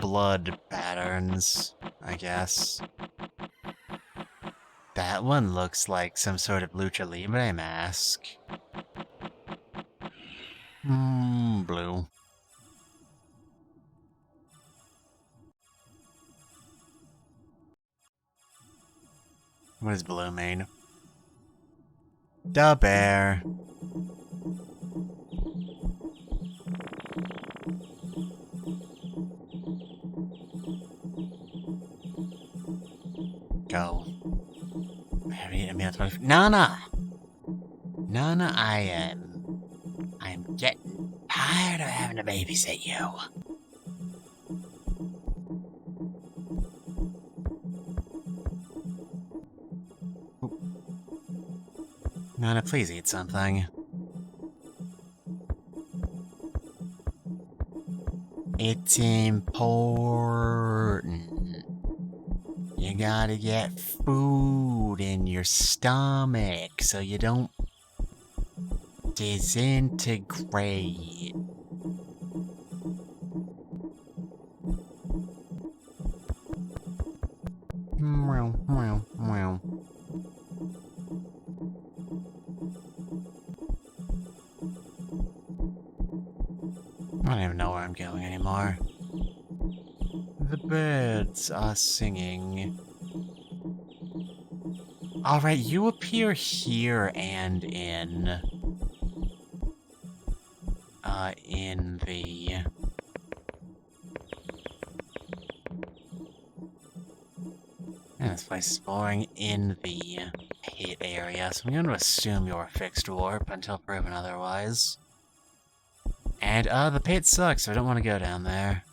Blood patterns, I guess. That one looks like some sort of lucha libre mask. Blue. What does blue mean? Da bear. Go. Nana! Nana, I'm getting tired of having to babysit you. Nana, please eat something. It's important. You gotta get food in your stomach so you don't disintegrate. Meow, meow, meow. I don't even know where I'm going anymore. The birds are singing. Alright, you appear here and in the... Yeah, this place is boring in the pit area, so I'm going to assume you're a fixed warp until proven otherwise. And, the pit sucks, so I don't want to go down there.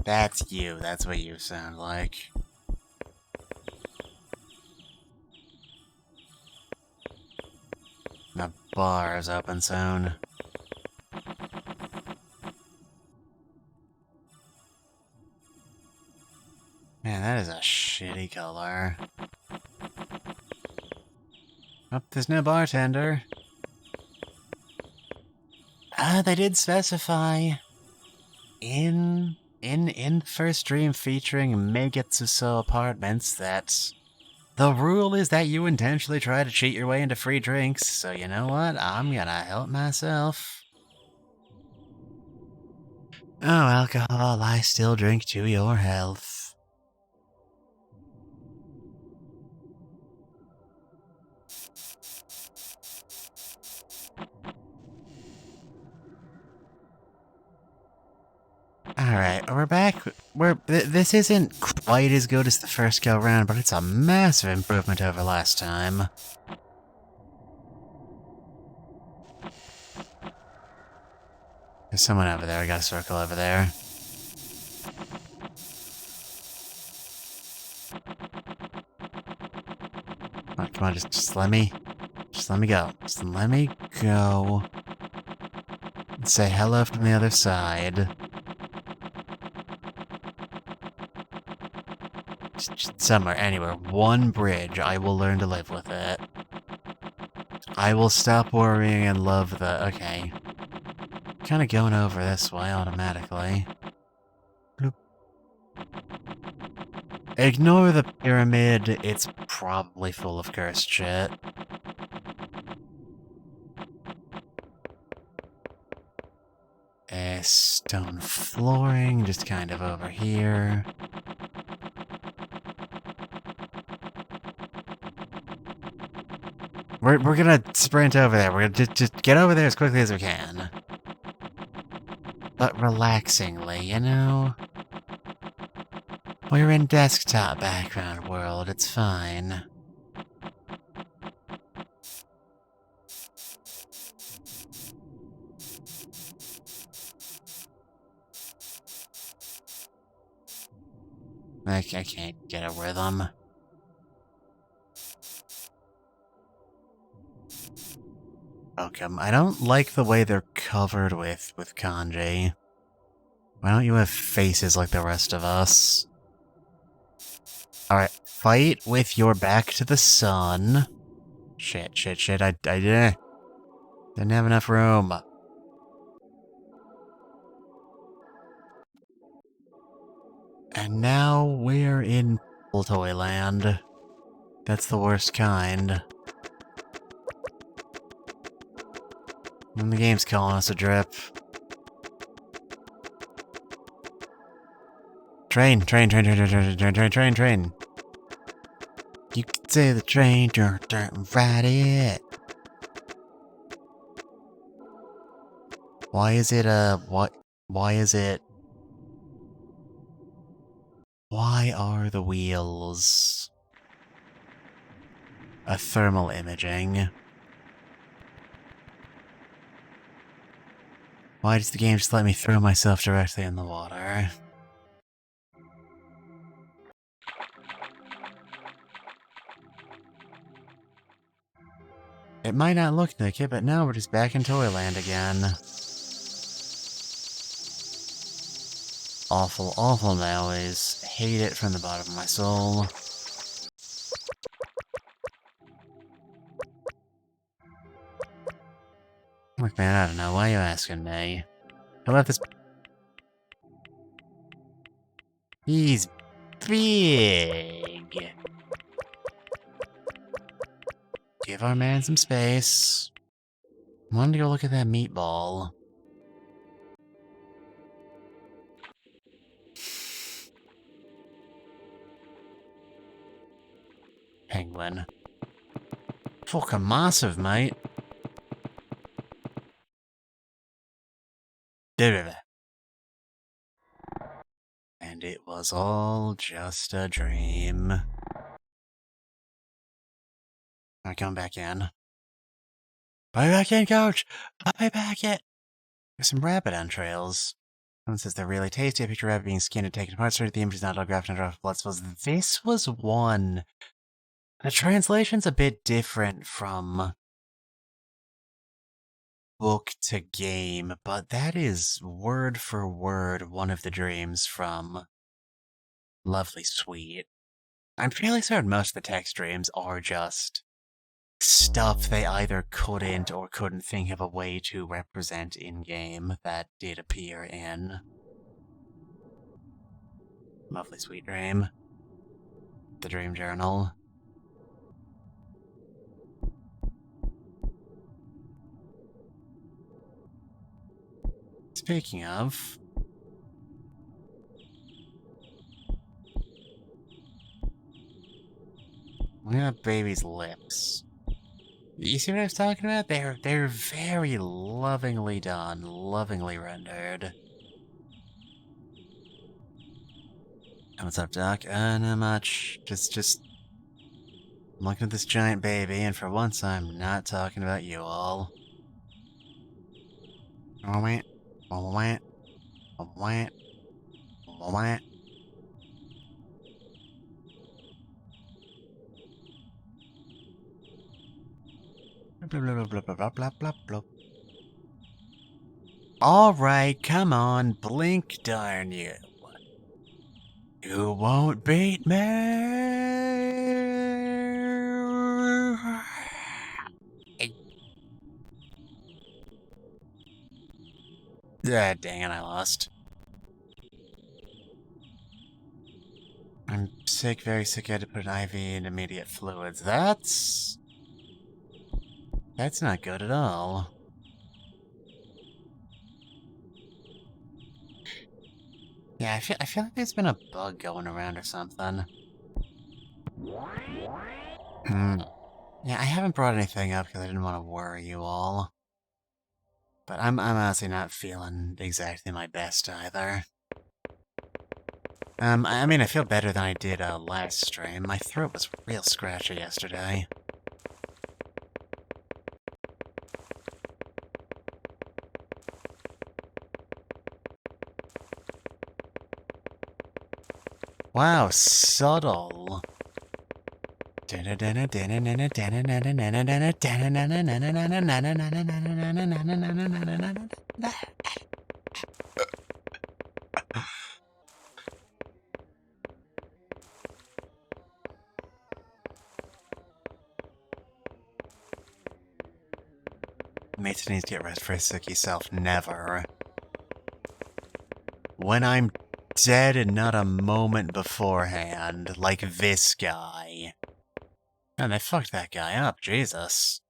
That's you, that's what you sound like. The bar is open soon. Man, that is a shitty color. Oh, there's no bartender. They did specify in the first stream featuring Megatsuso Apartments that the rule is that you intentionally try to cheat your way into free drinks, so you know what? I'm gonna help myself. Oh, alcohol, I still drink to your health. Alright, we're back. This isn't quite as good as the first go round, but it's a massive improvement over last time. There's someone over there, I gotta circle over there. Oh, come on, just let me go. Just let me go. And say hello from the other side. Just somewhere, anywhere. One bridge, I will learn to live with it. I will stop worrying and love the... Okay. Kinda going over this way automatically. Bloop. Ignore the pyramid, it's probably full of cursed shit. Stone flooring, just kind of over here. We're gonna sprint over there. We're gonna just get over there as quickly as we can. But relaxingly, you know? We're in desktop background world, it's fine. I can't get a rhythm. Welcome. I don't like the way they're covered with kanji. Why don't you have faces like the rest of us? Alright, fight with your back to the sun. Shit, I didn't have enough room. And now we're in Toyland. That's the worst kind. And the game's calling us a drip. Train. You could say the train, ride it. Why is it, why are the wheels a thermal imaging? Why does the game just let me throw myself directly in the water? It might not look like it, but now we're just back in Toyland again. Awful, awful noise. Hate it from the bottom of my soul. Look, man, I don't know. Why are you asking me? How about this? He's big. Give our man some space. Wanted to go look at that meatball. Penguin. Fucking massive, mate. And it was all just a dream. Alright, going back in. Buy back in, coach! Buy back in! There's some rabbit entrails. Someone says they're really tasty. I picture a rabbit being skinned and taken apart. Started the image is not autographed and dropped blood spills. This was one. The translation's a bit different from book to game, but that is word for word one of the dreams from Lovely Sweet. I'm fairly certain most of the text dreams are just stuff they either couldn't or couldn't think of a way to represent in-game that did appear in Lovely Sweet Dream. The Dream Journal. Speaking of... look at that baby's lips. You see what I was talking about? They're very lovingly done, lovingly rendered. What's up, Doc? Not much. Just... I'm looking at this giant baby, and for once I'm not talking about you all. Wah-wah, wah-wah, wah-wah, wah-wah. Blah, blah, blah, blah, blah, blah, blah, blah. Alright, come on, blink, darn you. You won't beat me! Ah, dang it, I lost. I'm sick, very sick. I had to put an IV in immediate fluids. That's not good at all. Yeah, I feel like there's been a bug going around or something. Yeah, I haven't brought anything up because I didn't want to worry you all. But I'm honestly not feeling exactly my best either. I mean, I feel better than I did last stream. My throat was real scratchy yesterday. Wow, subtle. Mason needs to get rest for his sicky self. Never. When I'm dead and not a moment beforehand, like this guy. And they fucked that guy up, Jesus.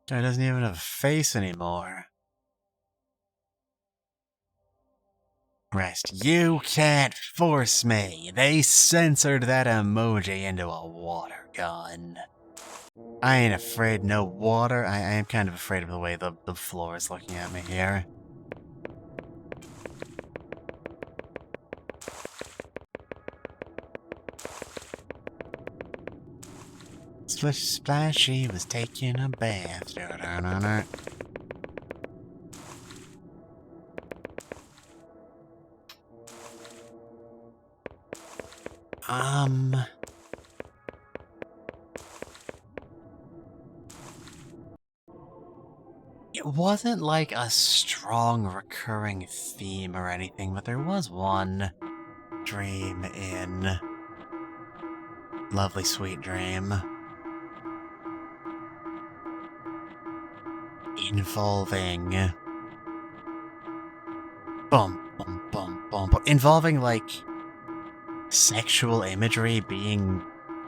Guy doesn't even have a face anymore. Rest, you can't force me. They censored that emoji into a water gun. I ain't afraid no water. I am kind of afraid of the way the floor is looking at me here. Splish splash, she was taking a bath. It wasn't like a strong recurring theme or anything, but there was one dream in Lovely Sweet Dream involving involving like sexual imagery being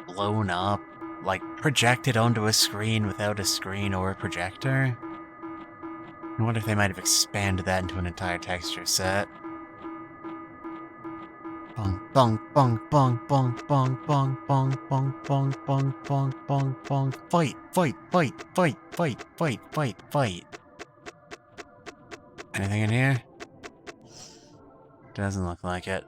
blown up, like projected onto a screen without a screen or a projector. I wonder if they might have expanded that into an entire texture set. Bong bong bong bong bong bong bong bong bong bong bong bong bong bong. Fight, fight, fight, fight, fight, fight, fight, fight. Anything in here? Doesn't look like it.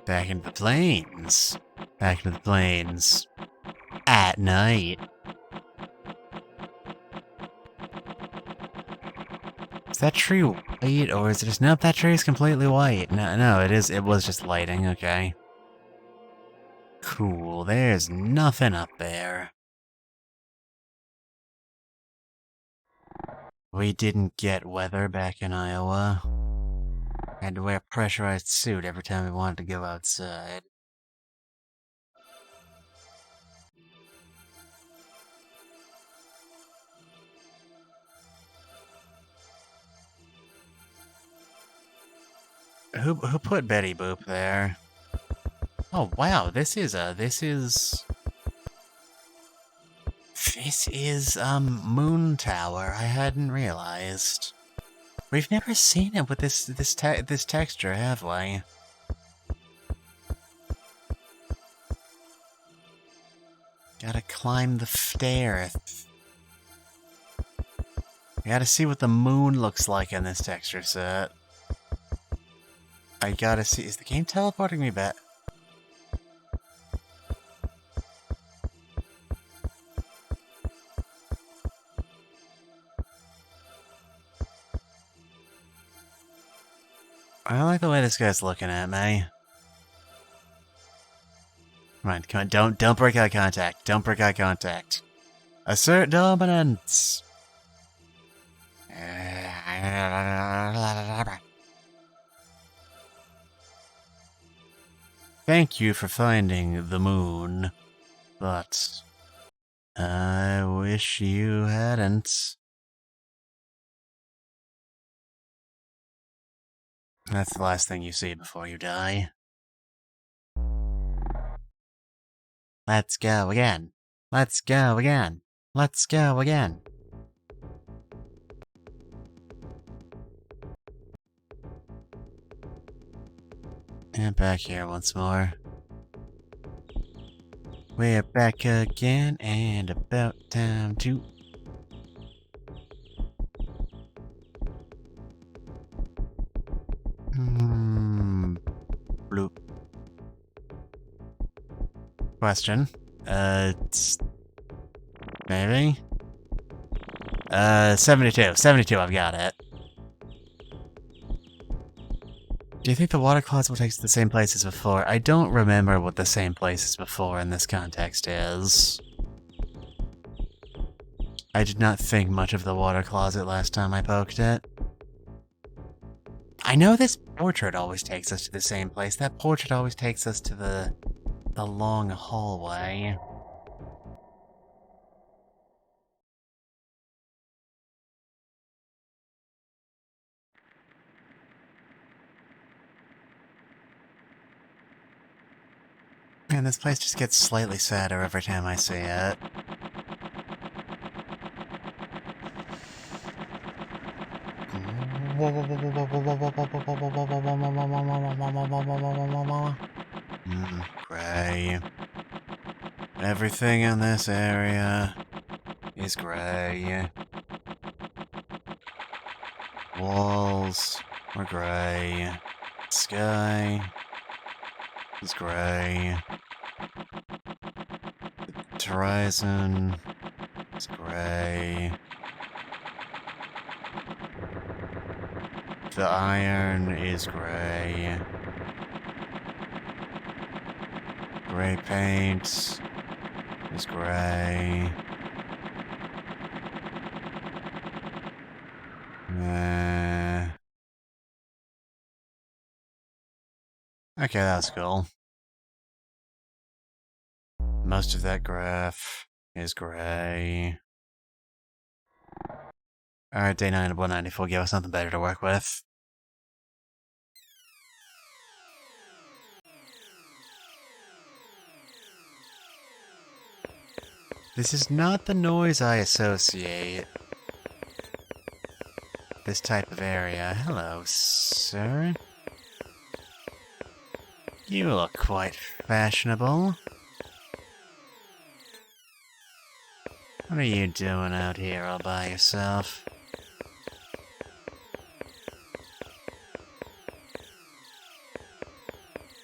Back into the plains. Back into the plains. At night. Is that tree white, or is it just... Nope, that tree is completely white. No, it is. It was just lighting, okay. Cool, there's nothing up there. We didn't get weather back in Iowa. Had to wear a pressurized suit every time we wanted to go outside. Who put Betty Boop there? Oh wow, this is Moon Tower. I hadn't realized. We've never seen it with this texture, have we? Gotta climb the stairs. I gotta see what the moon looks like in this texture set. I gotta see. Is the game teleporting me back? I don't like the way this guy's looking at me. Come on, don't break eye contact. Don't break eye contact. Assert dominance. Thank you for finding the moon, but I wish you hadn't. That's the last thing you see before you die. Let's go again. Let's go again. Let's go again. And back here once more. We're back again, and about time to... Bloop. Question. Maybe? 72. 72, I've got it. Do you think the water closet will take us to the same place as before? I don't remember what the same place as before in this context is. I did not think much of the water closet last time I poked it. I know this portrait always takes us to the same place. That portrait always takes us to the long hallway. And this place just gets slightly sadder every time I see it. Gray. Everything in this area is gray. Walls are gray. Sky is gray. The horizon It's gray. The iron is gray. Gray paint is gray. Okay, that's cool. Most of that graph is gray. Alright, day 9 of 194, give us something better to work with. This is not the noise I associate this type of area. Hello, sir. You look quite fashionable. What are you doing out here all by yourself?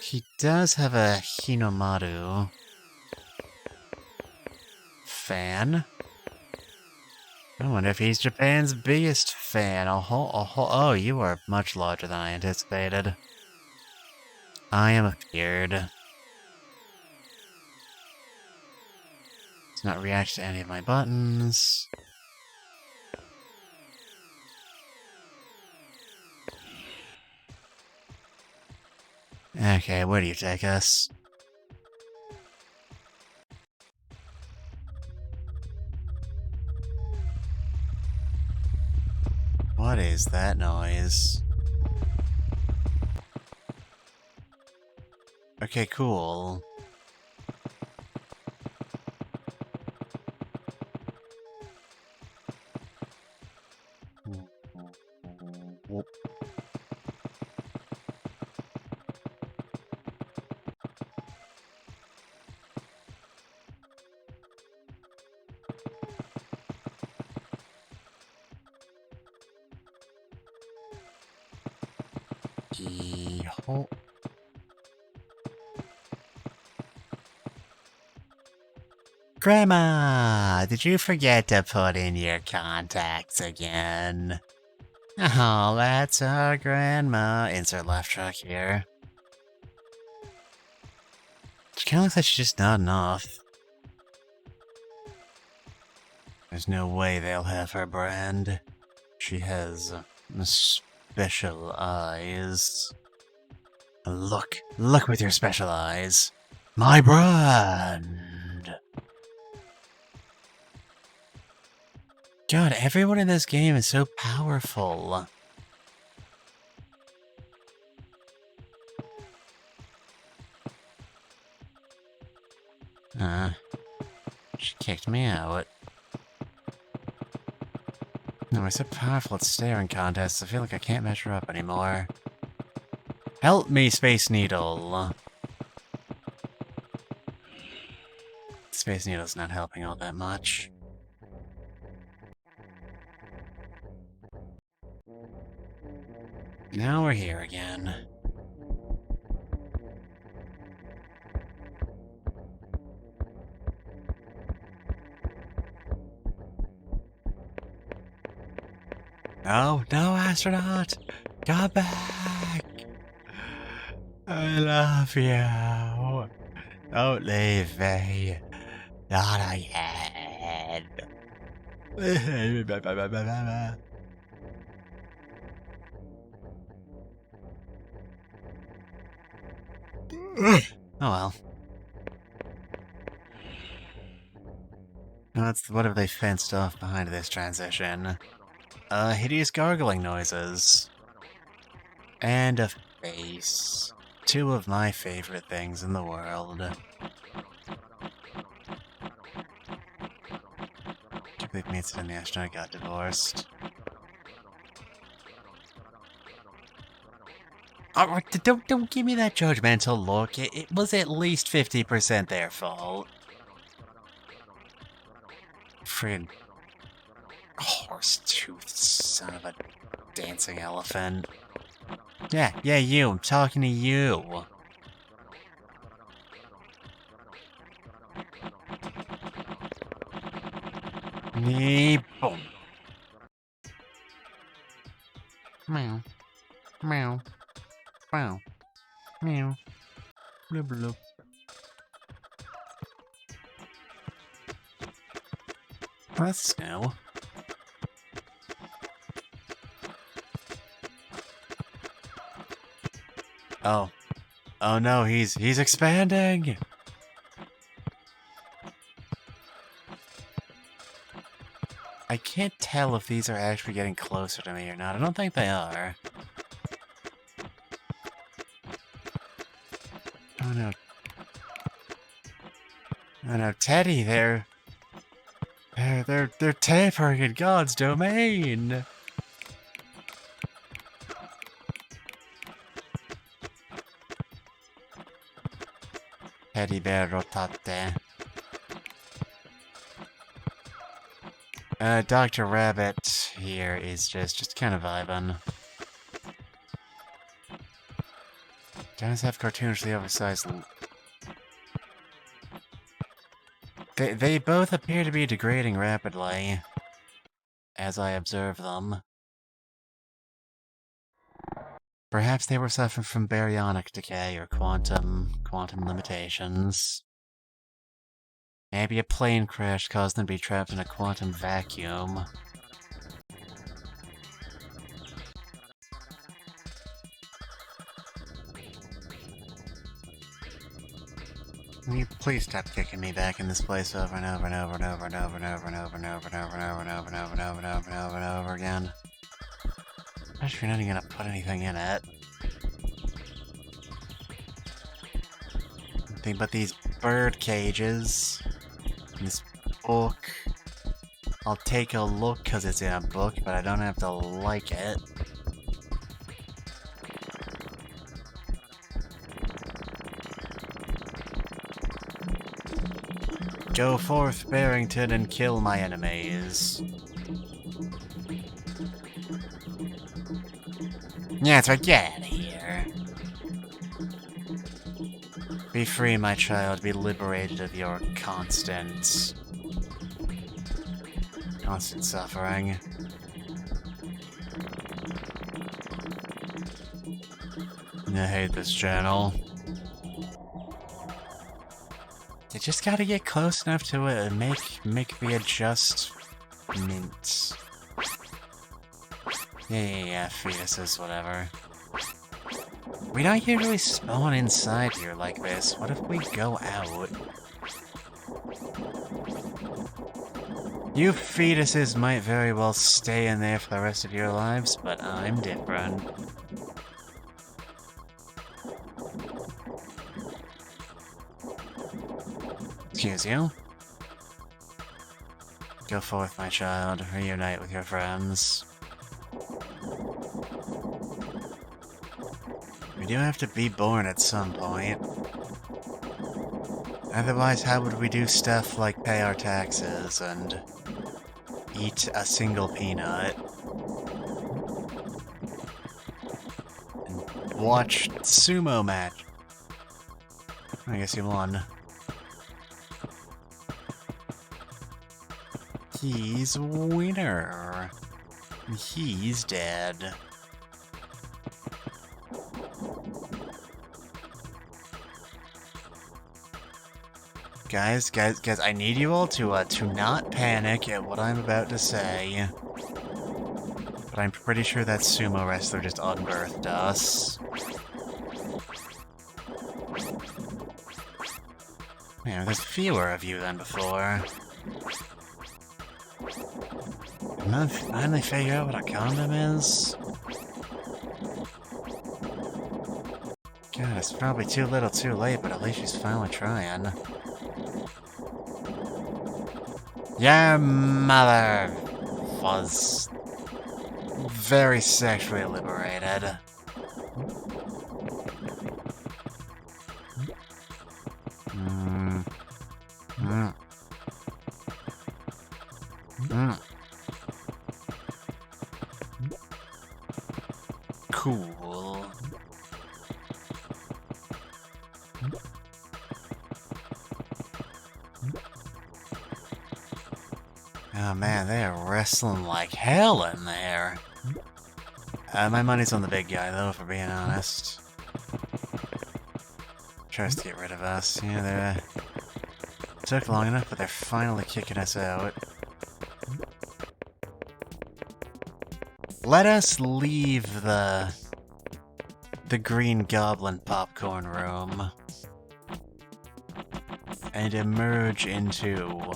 He does have a Hinomaru fan. I wonder if he's Japan's biggest fan. Oh, you are much larger than I anticipated. I am afeared. Does not react to any of my buttons. Okay, where do you take us? What is that noise? Okay, cool. Whoop. Keyhole. Grandma, did you forget to put in your contacts again? Oh, that's our grandma. Insert laugh track here. She kinda looks like she's just nodding off. There's no way they'll have her brand. She has special eyes. Look with your special eyes. My brand! God, everyone in this game is so powerful. She kicked me out. No, we're so powerful at staring contests, I feel like I can't measure up anymore. Help me, Space Needle! Space Needle's not helping all that much. Now we're here again. No, no, astronaut! Come back! I love you. Don't leave me. Not again. Oh well. That's what have they fenced off behind this transition? Hideous gargling noises. And a face. Two of my favorite things in the world. Can't believe Mason and the astronaut got divorced. Oh, don't give me that judgmental look. It was at least 50% their fault. Friggin' horse-toothed son of a dancing elephant. Yeah, you. I'm talking to you. Boom. Meow. Meow. Meow. Meow. Blub blub. That's snow. Oh. Oh no, he's expanding! I can't tell if these are actually getting closer to me or not. I don't think they are. Oh no. Oh no, Teddy, they're tampering in God's domain! Teddy bear rotate. Dr. Rabbit here is just kind of vibing. Does have cartoonishly oversized. They both appear to be degrading rapidly, as I observe them. Perhaps they were suffering from baryonic decay or quantum limitations. Maybe a plane crash caused them to be trapped in a quantum vacuum. Will you please stop kicking me back in this place over and over and over and over and over and over and over and over and over and over and over and over and over and over and over and over again? Especially if you're not even gonna put anything in it. Nothing but these bird cages. This book. I'll take a look because it's in a book, but I don't have to like it. Go forth, Barrington, and kill my enemies. Yeah, that's right, get out of here. Be free, my child, be liberated of your constant suffering. I hate this channel. You just gotta get close enough to it and make the adjustments. Yeah, fetuses, whatever. We don't usually spawn inside here like this. What if we go out? You fetuses might very well stay in there for the rest of your lives, but I'm different. Excuse you. Go forth, my child. Reunite with your friends. We do have to be born at some point. Otherwise, how would we do stuff like pay our taxes and eat a single peanut? And watch sumo match. I guess you won. He's a winner. He's dead. Guys, I need you all to not panic at what I'm about to say. But I'm pretty sure that sumo wrestler just unbirthed us. Man, there's fewer of you than before. Can I finally figure out what a condom is? God, it's probably too little too late, but at least she's finally trying. Your mother was very sexually liberated. Cool. Oh man, they are wrestling like hell in there. My money's on the big guy, though, if we're being honest. Tries to get rid of us. Yeah, they took long enough, but they're finally kicking us out. Let us leave the Green Goblin popcorn room and emerge into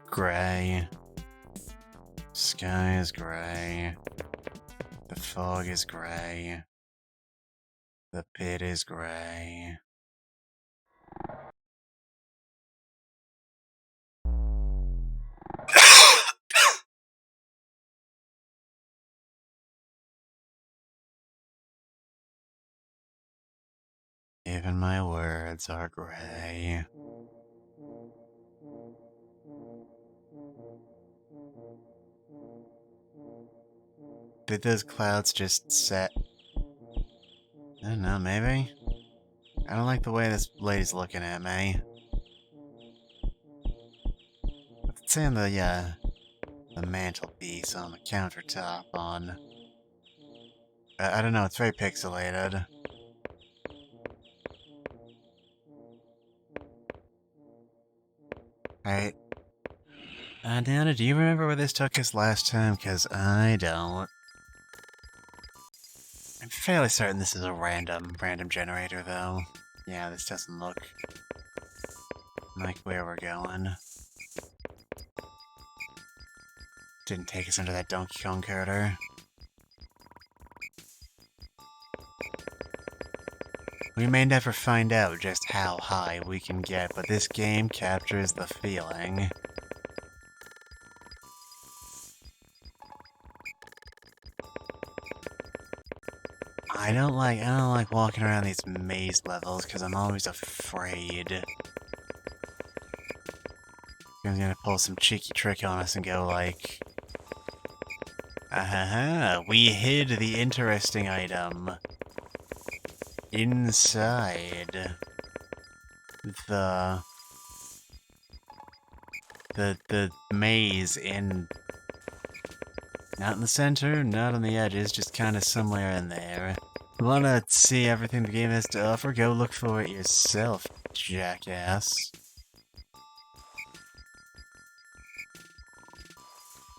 gray. Sky is gray. The fog is gray. The pit is gray. Even my words are gray. Did those clouds just set? I don't know, maybe? I don't like the way this lady's looking at me. It's in the mantelpiece on the countertop on... I don't know, it's very pixelated. Right. Nana, do you remember where this took us last time? Because I don't. I'm fairly certain this is a random generator, though. Yeah, this doesn't look like where we're going. Didn't take us under that Donkey Kong carter. We may never find out just how high we can get, but this game captures the feeling. I don't like walking around these maze levels because I'm always afraid he's gonna pull some cheeky trick on us and go like, "Aha! We hid the interesting item inside the maze in." Not in the center, not on the edges, just kind of somewhere in there. Wanna see everything the game has to offer? Go look for it yourself, jackass.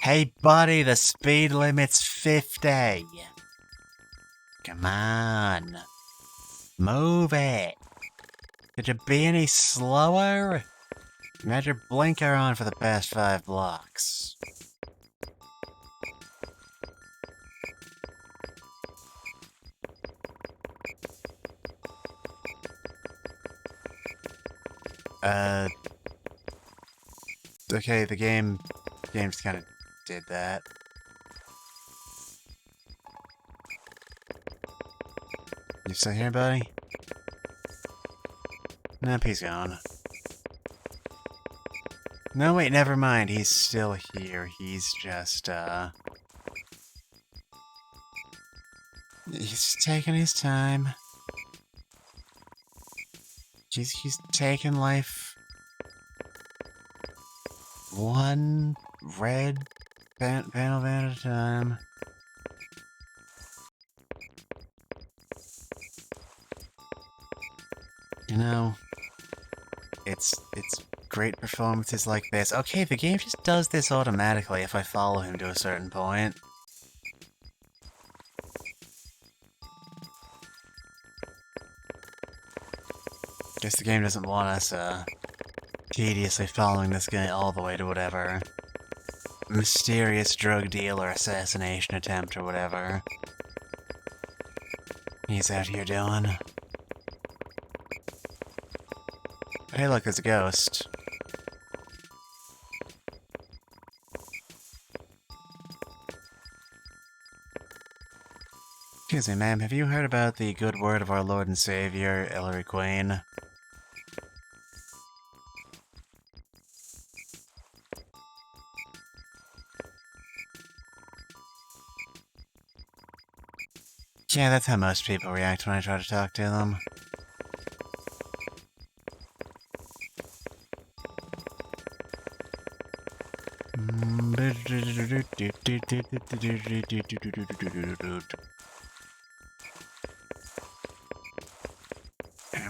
Hey buddy, the speed limit's 50! Come on. Move it! Could you be any slower? You had your blinker on for the past 5 blocks. Okay, the game's kind of did that. You still here, buddy? Nope, he's gone. No, wait, never mind. He's still here. He's just, he's taking his time. He's taking life one red panel at a time. You know, it's great performances like this. Okay, the game just does this automatically if I follow him to a certain point. Guess the game doesn't want us, tediously following this guy all the way to whatever mysterious drug deal or assassination attempt or whatever he's out here doing. But hey, look, there's a ghost. Excuse me, ma'am, have you heard about the good word of our Lord and Savior, Ellery Queen? Yeah, that's how most people react when I try to talk to them.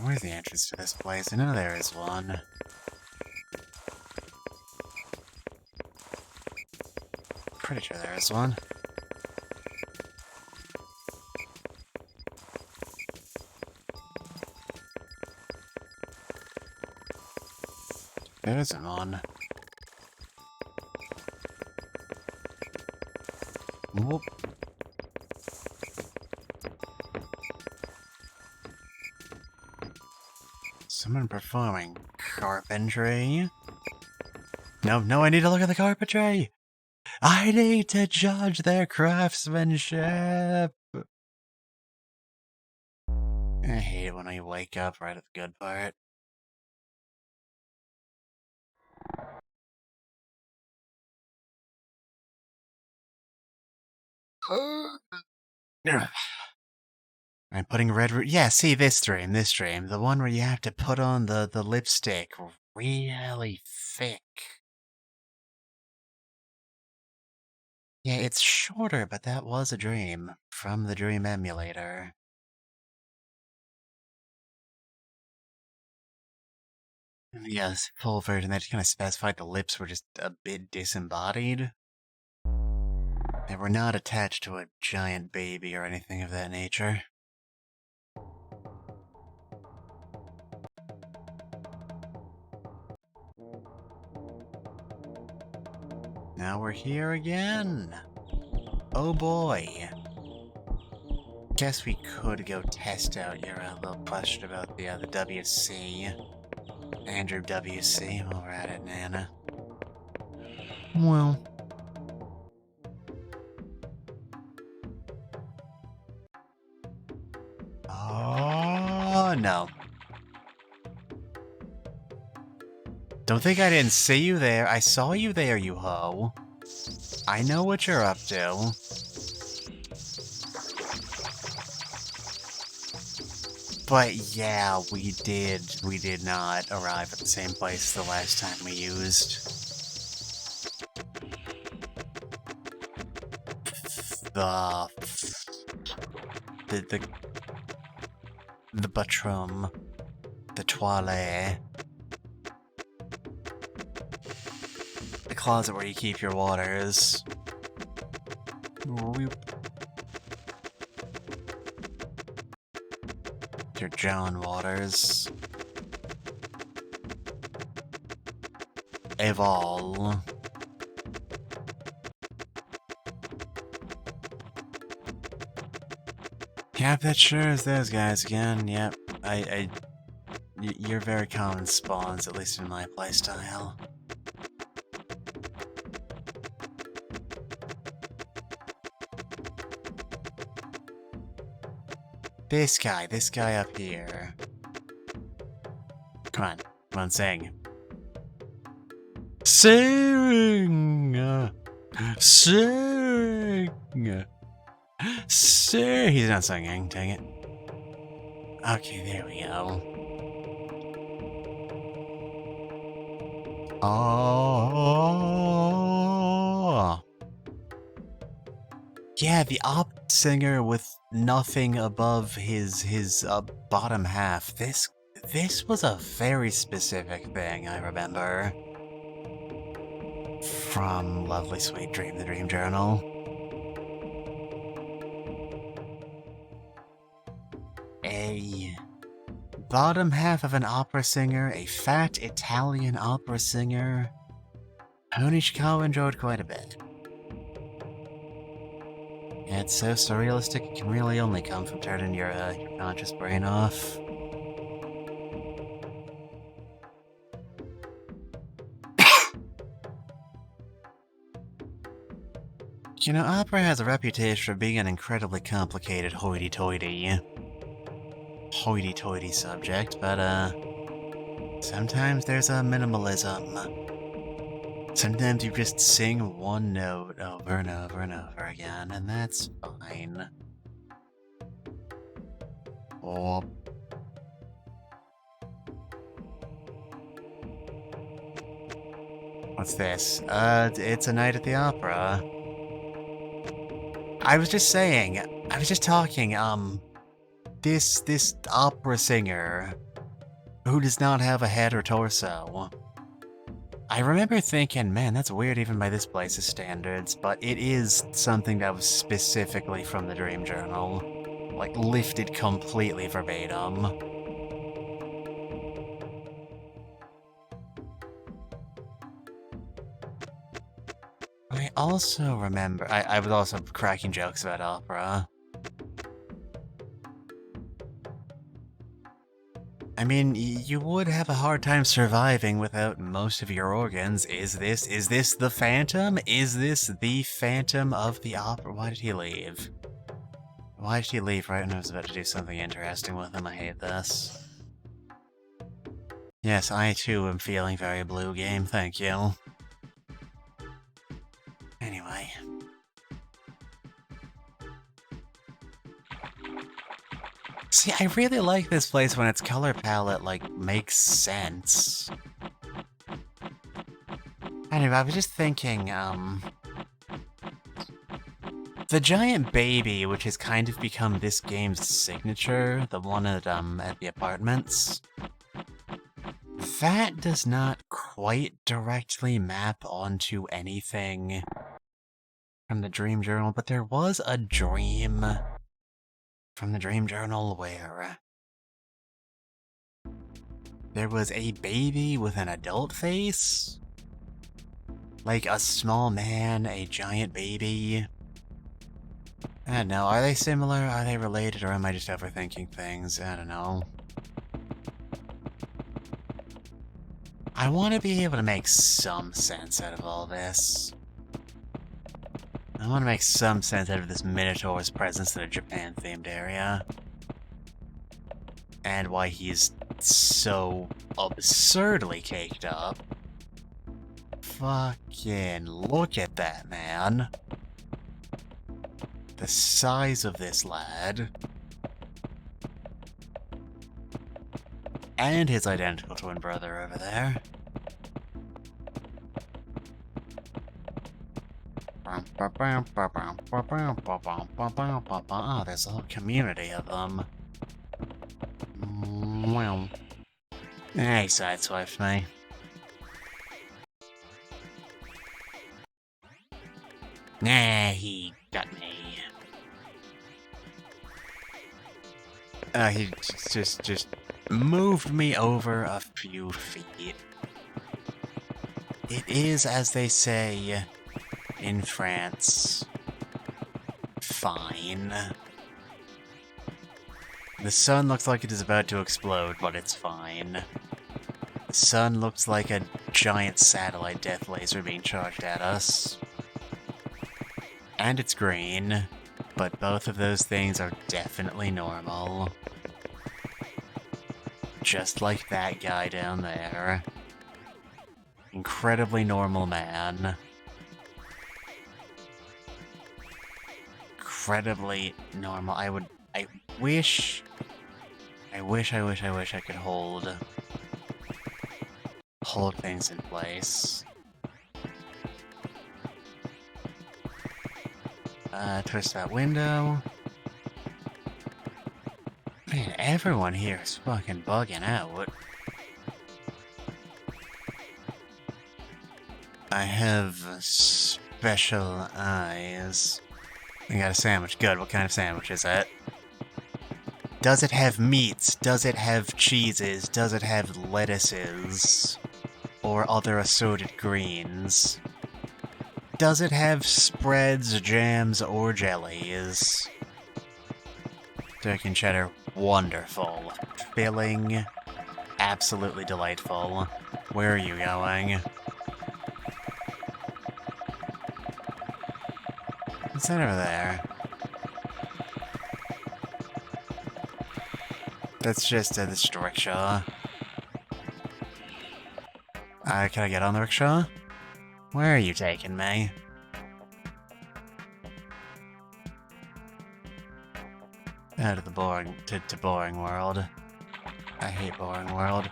Where's the entrance to this place? I know there is one. Pretty sure there is one. There isn't one. Whoop. Someone performing carpentry. No, I need to look at the carpentry! I need to judge their craftsmanship! I hate it when I wake up right at the good part. I'm putting red yeah, see this stream, the one where you have to put on the lipstick really thick. Yeah, it's shorter, but that was a dream from the Dream Emulator. Yes, full version, they just kind of specified the lips were just a bit disembodied. They were not attached to a giant baby or anything of that nature. Now we're here again. Oh boy. Guess we could go test out your little question about the WC. Andrew WC, while we're at it, Nana. Well. Oh, no. Don't think I didn't see you there. I saw you there, you hoe. I know what you're up to. But yeah, we did not arrive at the same place the last time we used the bathroom, the toilet, the closet where you keep your waters. Your John Waters. Evol. Yep, that sure is those guys again. Yep, you're very common spawns, at least in my playstyle. This guy up here. Come on, sing. Sing! Sing! Sing! He's not singing, dang it. Okay, there we go. Oh! Yeah, the op singer with nothing above his bottom half. This was a very specific thing, I remember. From Lovely Sweet Dream, the Dream Journal. A bottom half of an opera singer, a fat Italian opera singer. Tony Chicago enjoyed quite a bit. It's so surrealistic, it can really only come from turning your conscious brain off. You know, opera has a reputation for being an incredibly complicated hoity-toity subject, but sometimes there's a minimalism. Sometimes you just sing one note over and over and over again, and that's fine. Oh. What's this? It's a night at the opera. I was just saying, I was just talking, this opera singer who does not have a head or torso. I remember thinking, man, that's weird even by this place's standards, but it is something that was specifically from the Dream Journal. Like, lifted completely verbatim. I also remember, I was also cracking jokes about opera. I mean, you would have a hard time surviving without most of your organs. Is this the Phantom? Is this the Phantom of the Opera? Why did he leave? Why did he leave right when I was about to do something interesting with him? I hate this. Yes, I too am feeling very blue game, thank you. Anyway. See, I really like this place when its color palette, like, makes sense. Anyway, I was just thinking, the giant baby, which has kind of become this game's signature, the one at the apartments, that does not quite directly map onto anything from the Dream Journal, but there was a dream from the Dream Journal where there was a baby with an adult face? Like a small man, a giant baby. I don't know, are they similar? Are they related? Or am I just overthinking things? I don't know. I want to be able to make some sense out of all this. I want to make some sense out of this Minotaur's presence in a Japan-themed area. And why he's so absurdly caked up. Fucking look at that, man. The size of this lad. And his identical twin brother over there. Oh, there's a whole community of them. Well. He sideswiped me. Nah, he got me. He just moved me over a few feet. It is, as they say in France, fine. The sun looks like it is about to explode, but it's fine. The sun looks like a giant satellite death laser being charged at us. And it's green, but both of those things are definitely normal. Just like that guy down there. Incredibly normal man. Incredibly normal. I wish I could hold things in place. Twist that window. Man, everyone here is fucking bugging out. I have special eyes. I got a sandwich. Good. What kind of sandwich is it? Does it have meats? Does it have cheeses? Does it have lettuces? Or other assorted greens? Does it have spreads, jams, or jellies? Turkey and cheddar, wonderful. Filling, absolutely delightful. Where are you going? What's that over there? That's just this rickshaw. Can I get on the rickshaw? Where are you taking me? Out of the boring, to boring world. I hate boring world.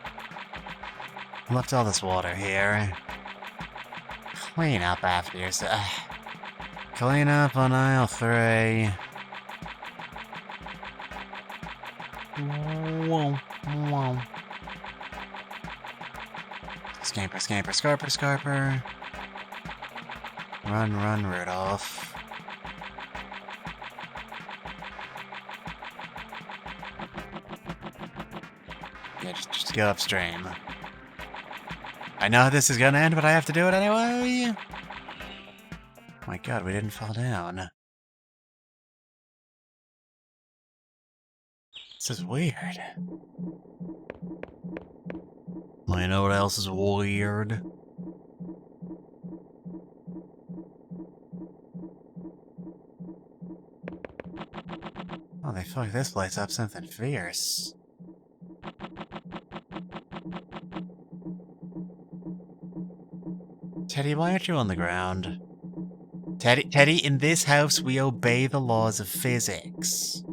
I left all this water here. clean up after yourself. Clean up on aisle 3. Whoa, whoa. Scamper, scamper, scarper, scarper. Run, run, Rudolph. Yeah, just go upstream. I know how this is gonna end, but I have to do it anyway! My god, we didn't fall down. This is weird. Well, you know what else is weird? Oh, they fucked this place up something fierce. Teddy, why aren't you on the ground? Teddy, in this house we obey the laws of physics.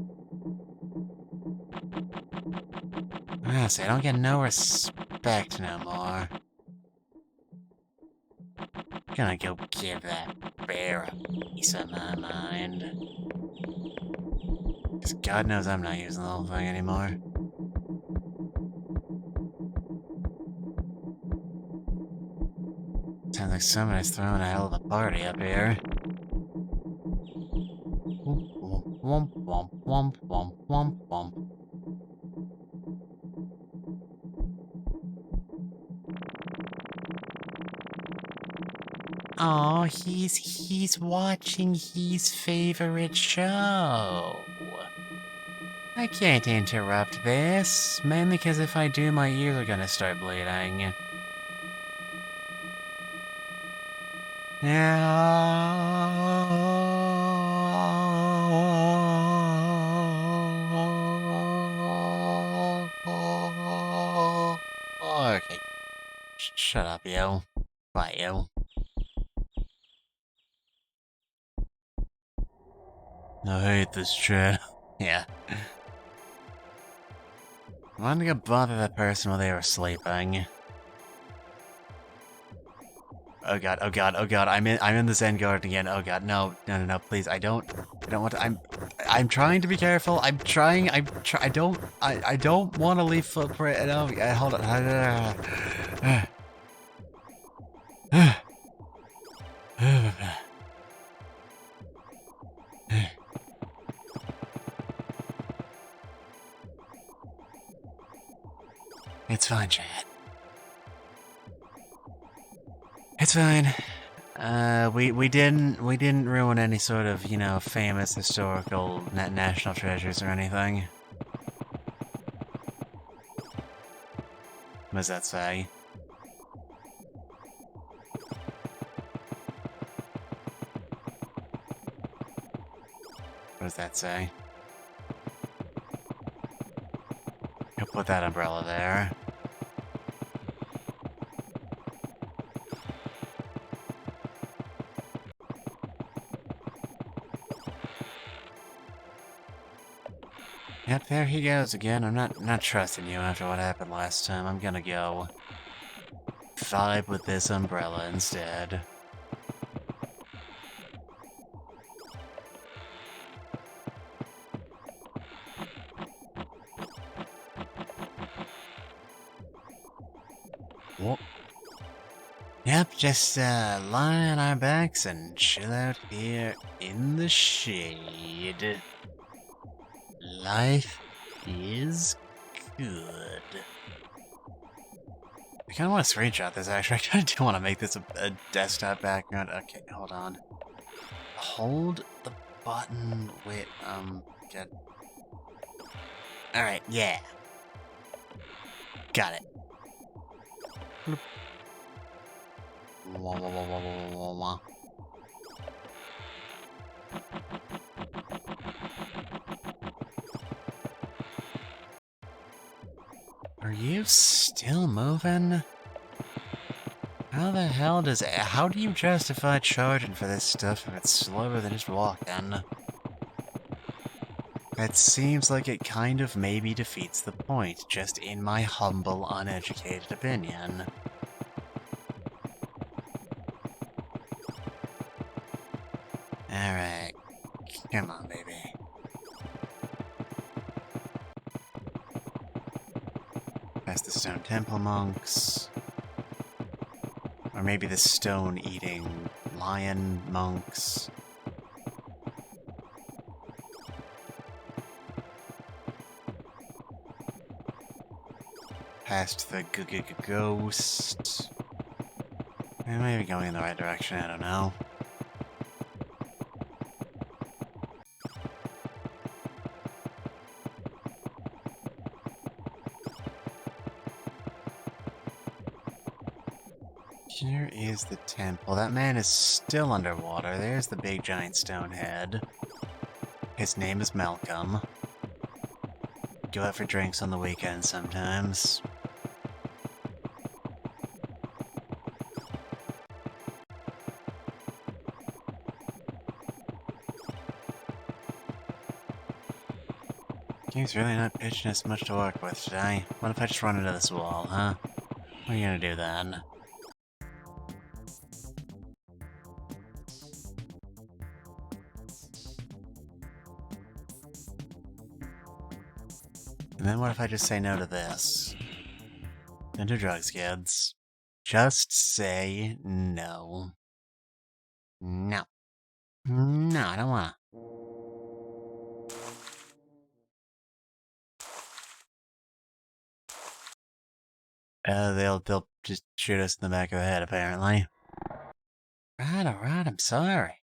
Ah, so I don't get no respect no more. Gonna go give that bear a piece of my mind. Because God knows I'm not using the whole thing anymore. Sounds like somebody's throwing a hell of a party up here. Womp, womp, womp, womp, womp, womp. Oh, he's watching his favorite show. I can't interrupt this, mainly because if I do, my ears are gonna start bleeding. Okay. Shut up, yo. Bye, yo. I hate this chat. Yeah. I wanted to go bother that person while they were sleeping. Oh god, oh god, oh god, I'm in the Zen garden again. Oh god, no, please, I don't want to, I'm trying to be careful. I don't want to leave footprint. No, hold on. It's fine, Chad. It's fine. We didn't ruin any sort of, you know, famous historical national treasures or anything. What does that say? What does that say? I'll put that umbrella there. Yep, there he goes again. I'm not trusting you after what happened last time. I'm gonna go vibe with this umbrella instead. Whoop. Yep, just lie on our backs and chill out here in the shade. Life is good. I kind of want to screenshot this, actually. I kind of do want to make this a desktop background. Okay, hold on. Hold the button with, get... Alright, yeah. Got it. Bloop. Wah, wah, wah, wah, wah, wah, wah. Are you still moving? How the hell how do you justify charging for this stuff if it's slower than just walking? That seems like it kind of maybe defeats the point, just in my humble, uneducated opinion. Alright. Come on, baby. Past the stone temple monks. Or maybe the stone-eating lion monks. Past the ghost. I might be going in the right direction, I don't know. Here is the temple. That man is still underwater. There's the big giant stone head. His name is Malcolm. Go out for drinks on the weekend sometimes. Game's really not pitching us much to work with today. What if I just run into this wall, huh? What are you gonna do then? And then what if I just say no to this? Don't do drugs, kids. Just say no. No. No, I don't wanna. They'll just shoot us in the back of the head, apparently. Alright, I'm sorry.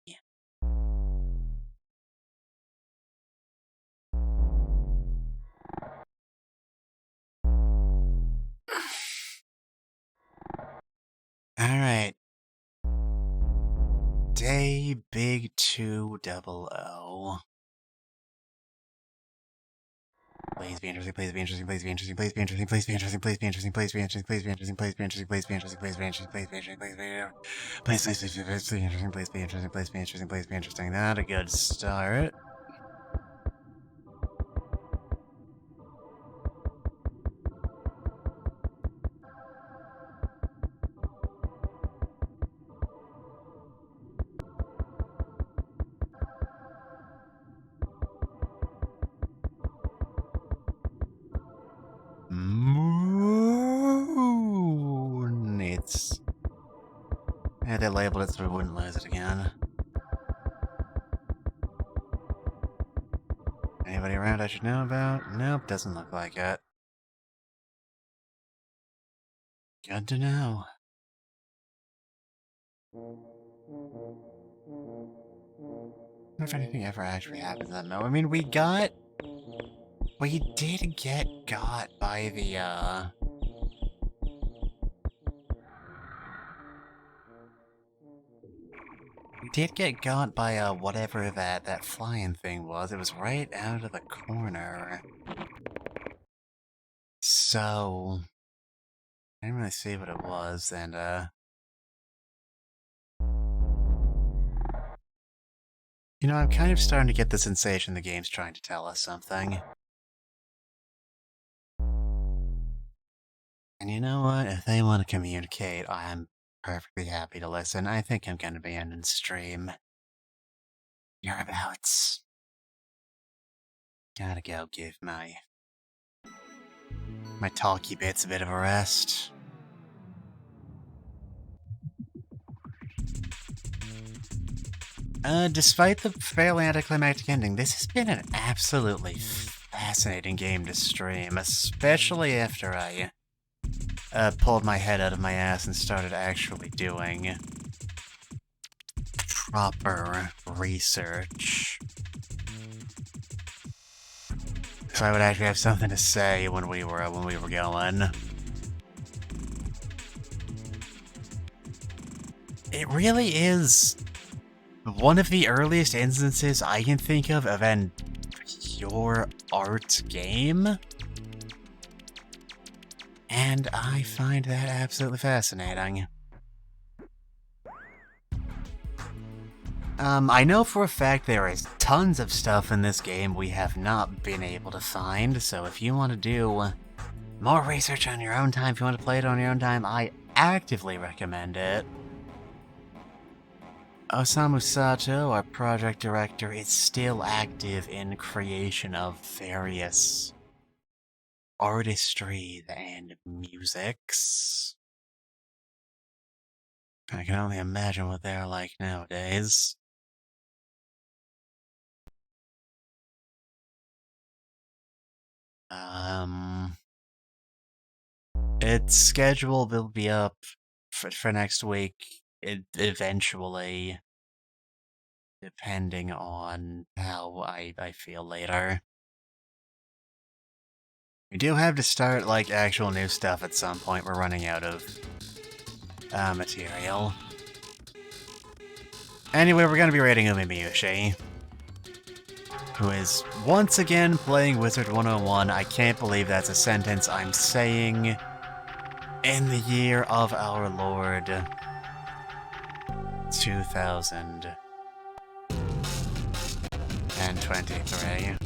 Alright. Day Big 200. Please be interesting, please be interesting, please be interesting, please be interesting, please be interesting, please be interesting, please be interesting, please be interesting, please be interesting, please be interesting, please be interesting, please be interesting, please be interesting, please be interesting, please be interesting, please be interesting, please be interesting. Not a good start. Moon. It's... Yeah, they labeled it so we wouldn't lose it again. Anybody around I should know about? Nope, doesn't look like it. Good to know. I wonder if anything ever actually happened to that Mo. I mean, we did get got by the, We did get got by, whatever that flying thing was. It was right out of the corner. So... I didn't really see what it was, and, you know, I'm kind of starting to get the sensation the game's trying to tell us something. And you know what? If they want to communicate, I'm perfectly happy to listen. I think I'm going to be ending stream. Hereabouts. Gotta go give my talky bits a bit of a rest. Despite the fairly anticlimactic ending, this has been an absolutely fascinating game to stream, especially after I pulled my head out of my ass and started actually doing proper research. So I would actually have something to say when we were going. It really is one of the earliest instances I can think of an pure art game. And I find that absolutely fascinating. I know for a fact there is tons of stuff in this game we have not been able to find, so if you want to do more research on your own time, if you want to play it on your own time, I actively recommend it. Osamu Sato, our project director, is still active in creation of various artistry and musics. I can only imagine what they're like nowadays. Its schedule will be up for next week, eventually, depending on how I feel later. We do have to start, like, actual new stuff at some point. We're running out of material. Anyway, we're gonna be rating Umi Miyushi, who is once again playing Wizard 101. I can't believe that's a sentence I'm saying in the year of our Lord 2023.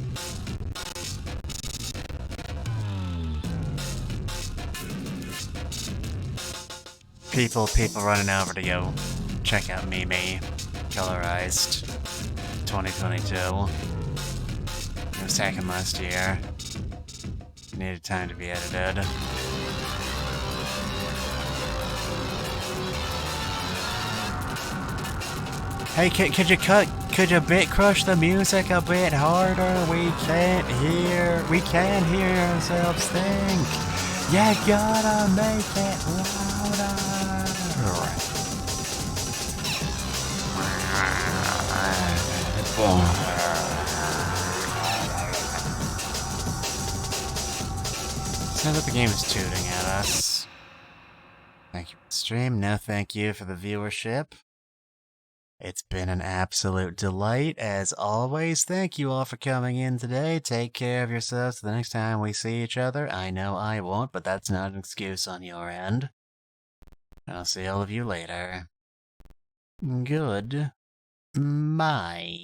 People running over to go check out Mimi, Colorized 2022. It was taken last year. Needed time to be edited. Hey, could you bit crush the music a bit harder? We can hear ourselves think. You gotta make it louder. Sounds like the game is tooting at us. Thank you for the stream. No thank you for the viewership. It's been an absolute delight, as always. Thank you all for coming in today. Take care of yourselves the next time we see each other. I know I won't, but that's not an excuse on your end. I'll see all of you later. Good. Bye.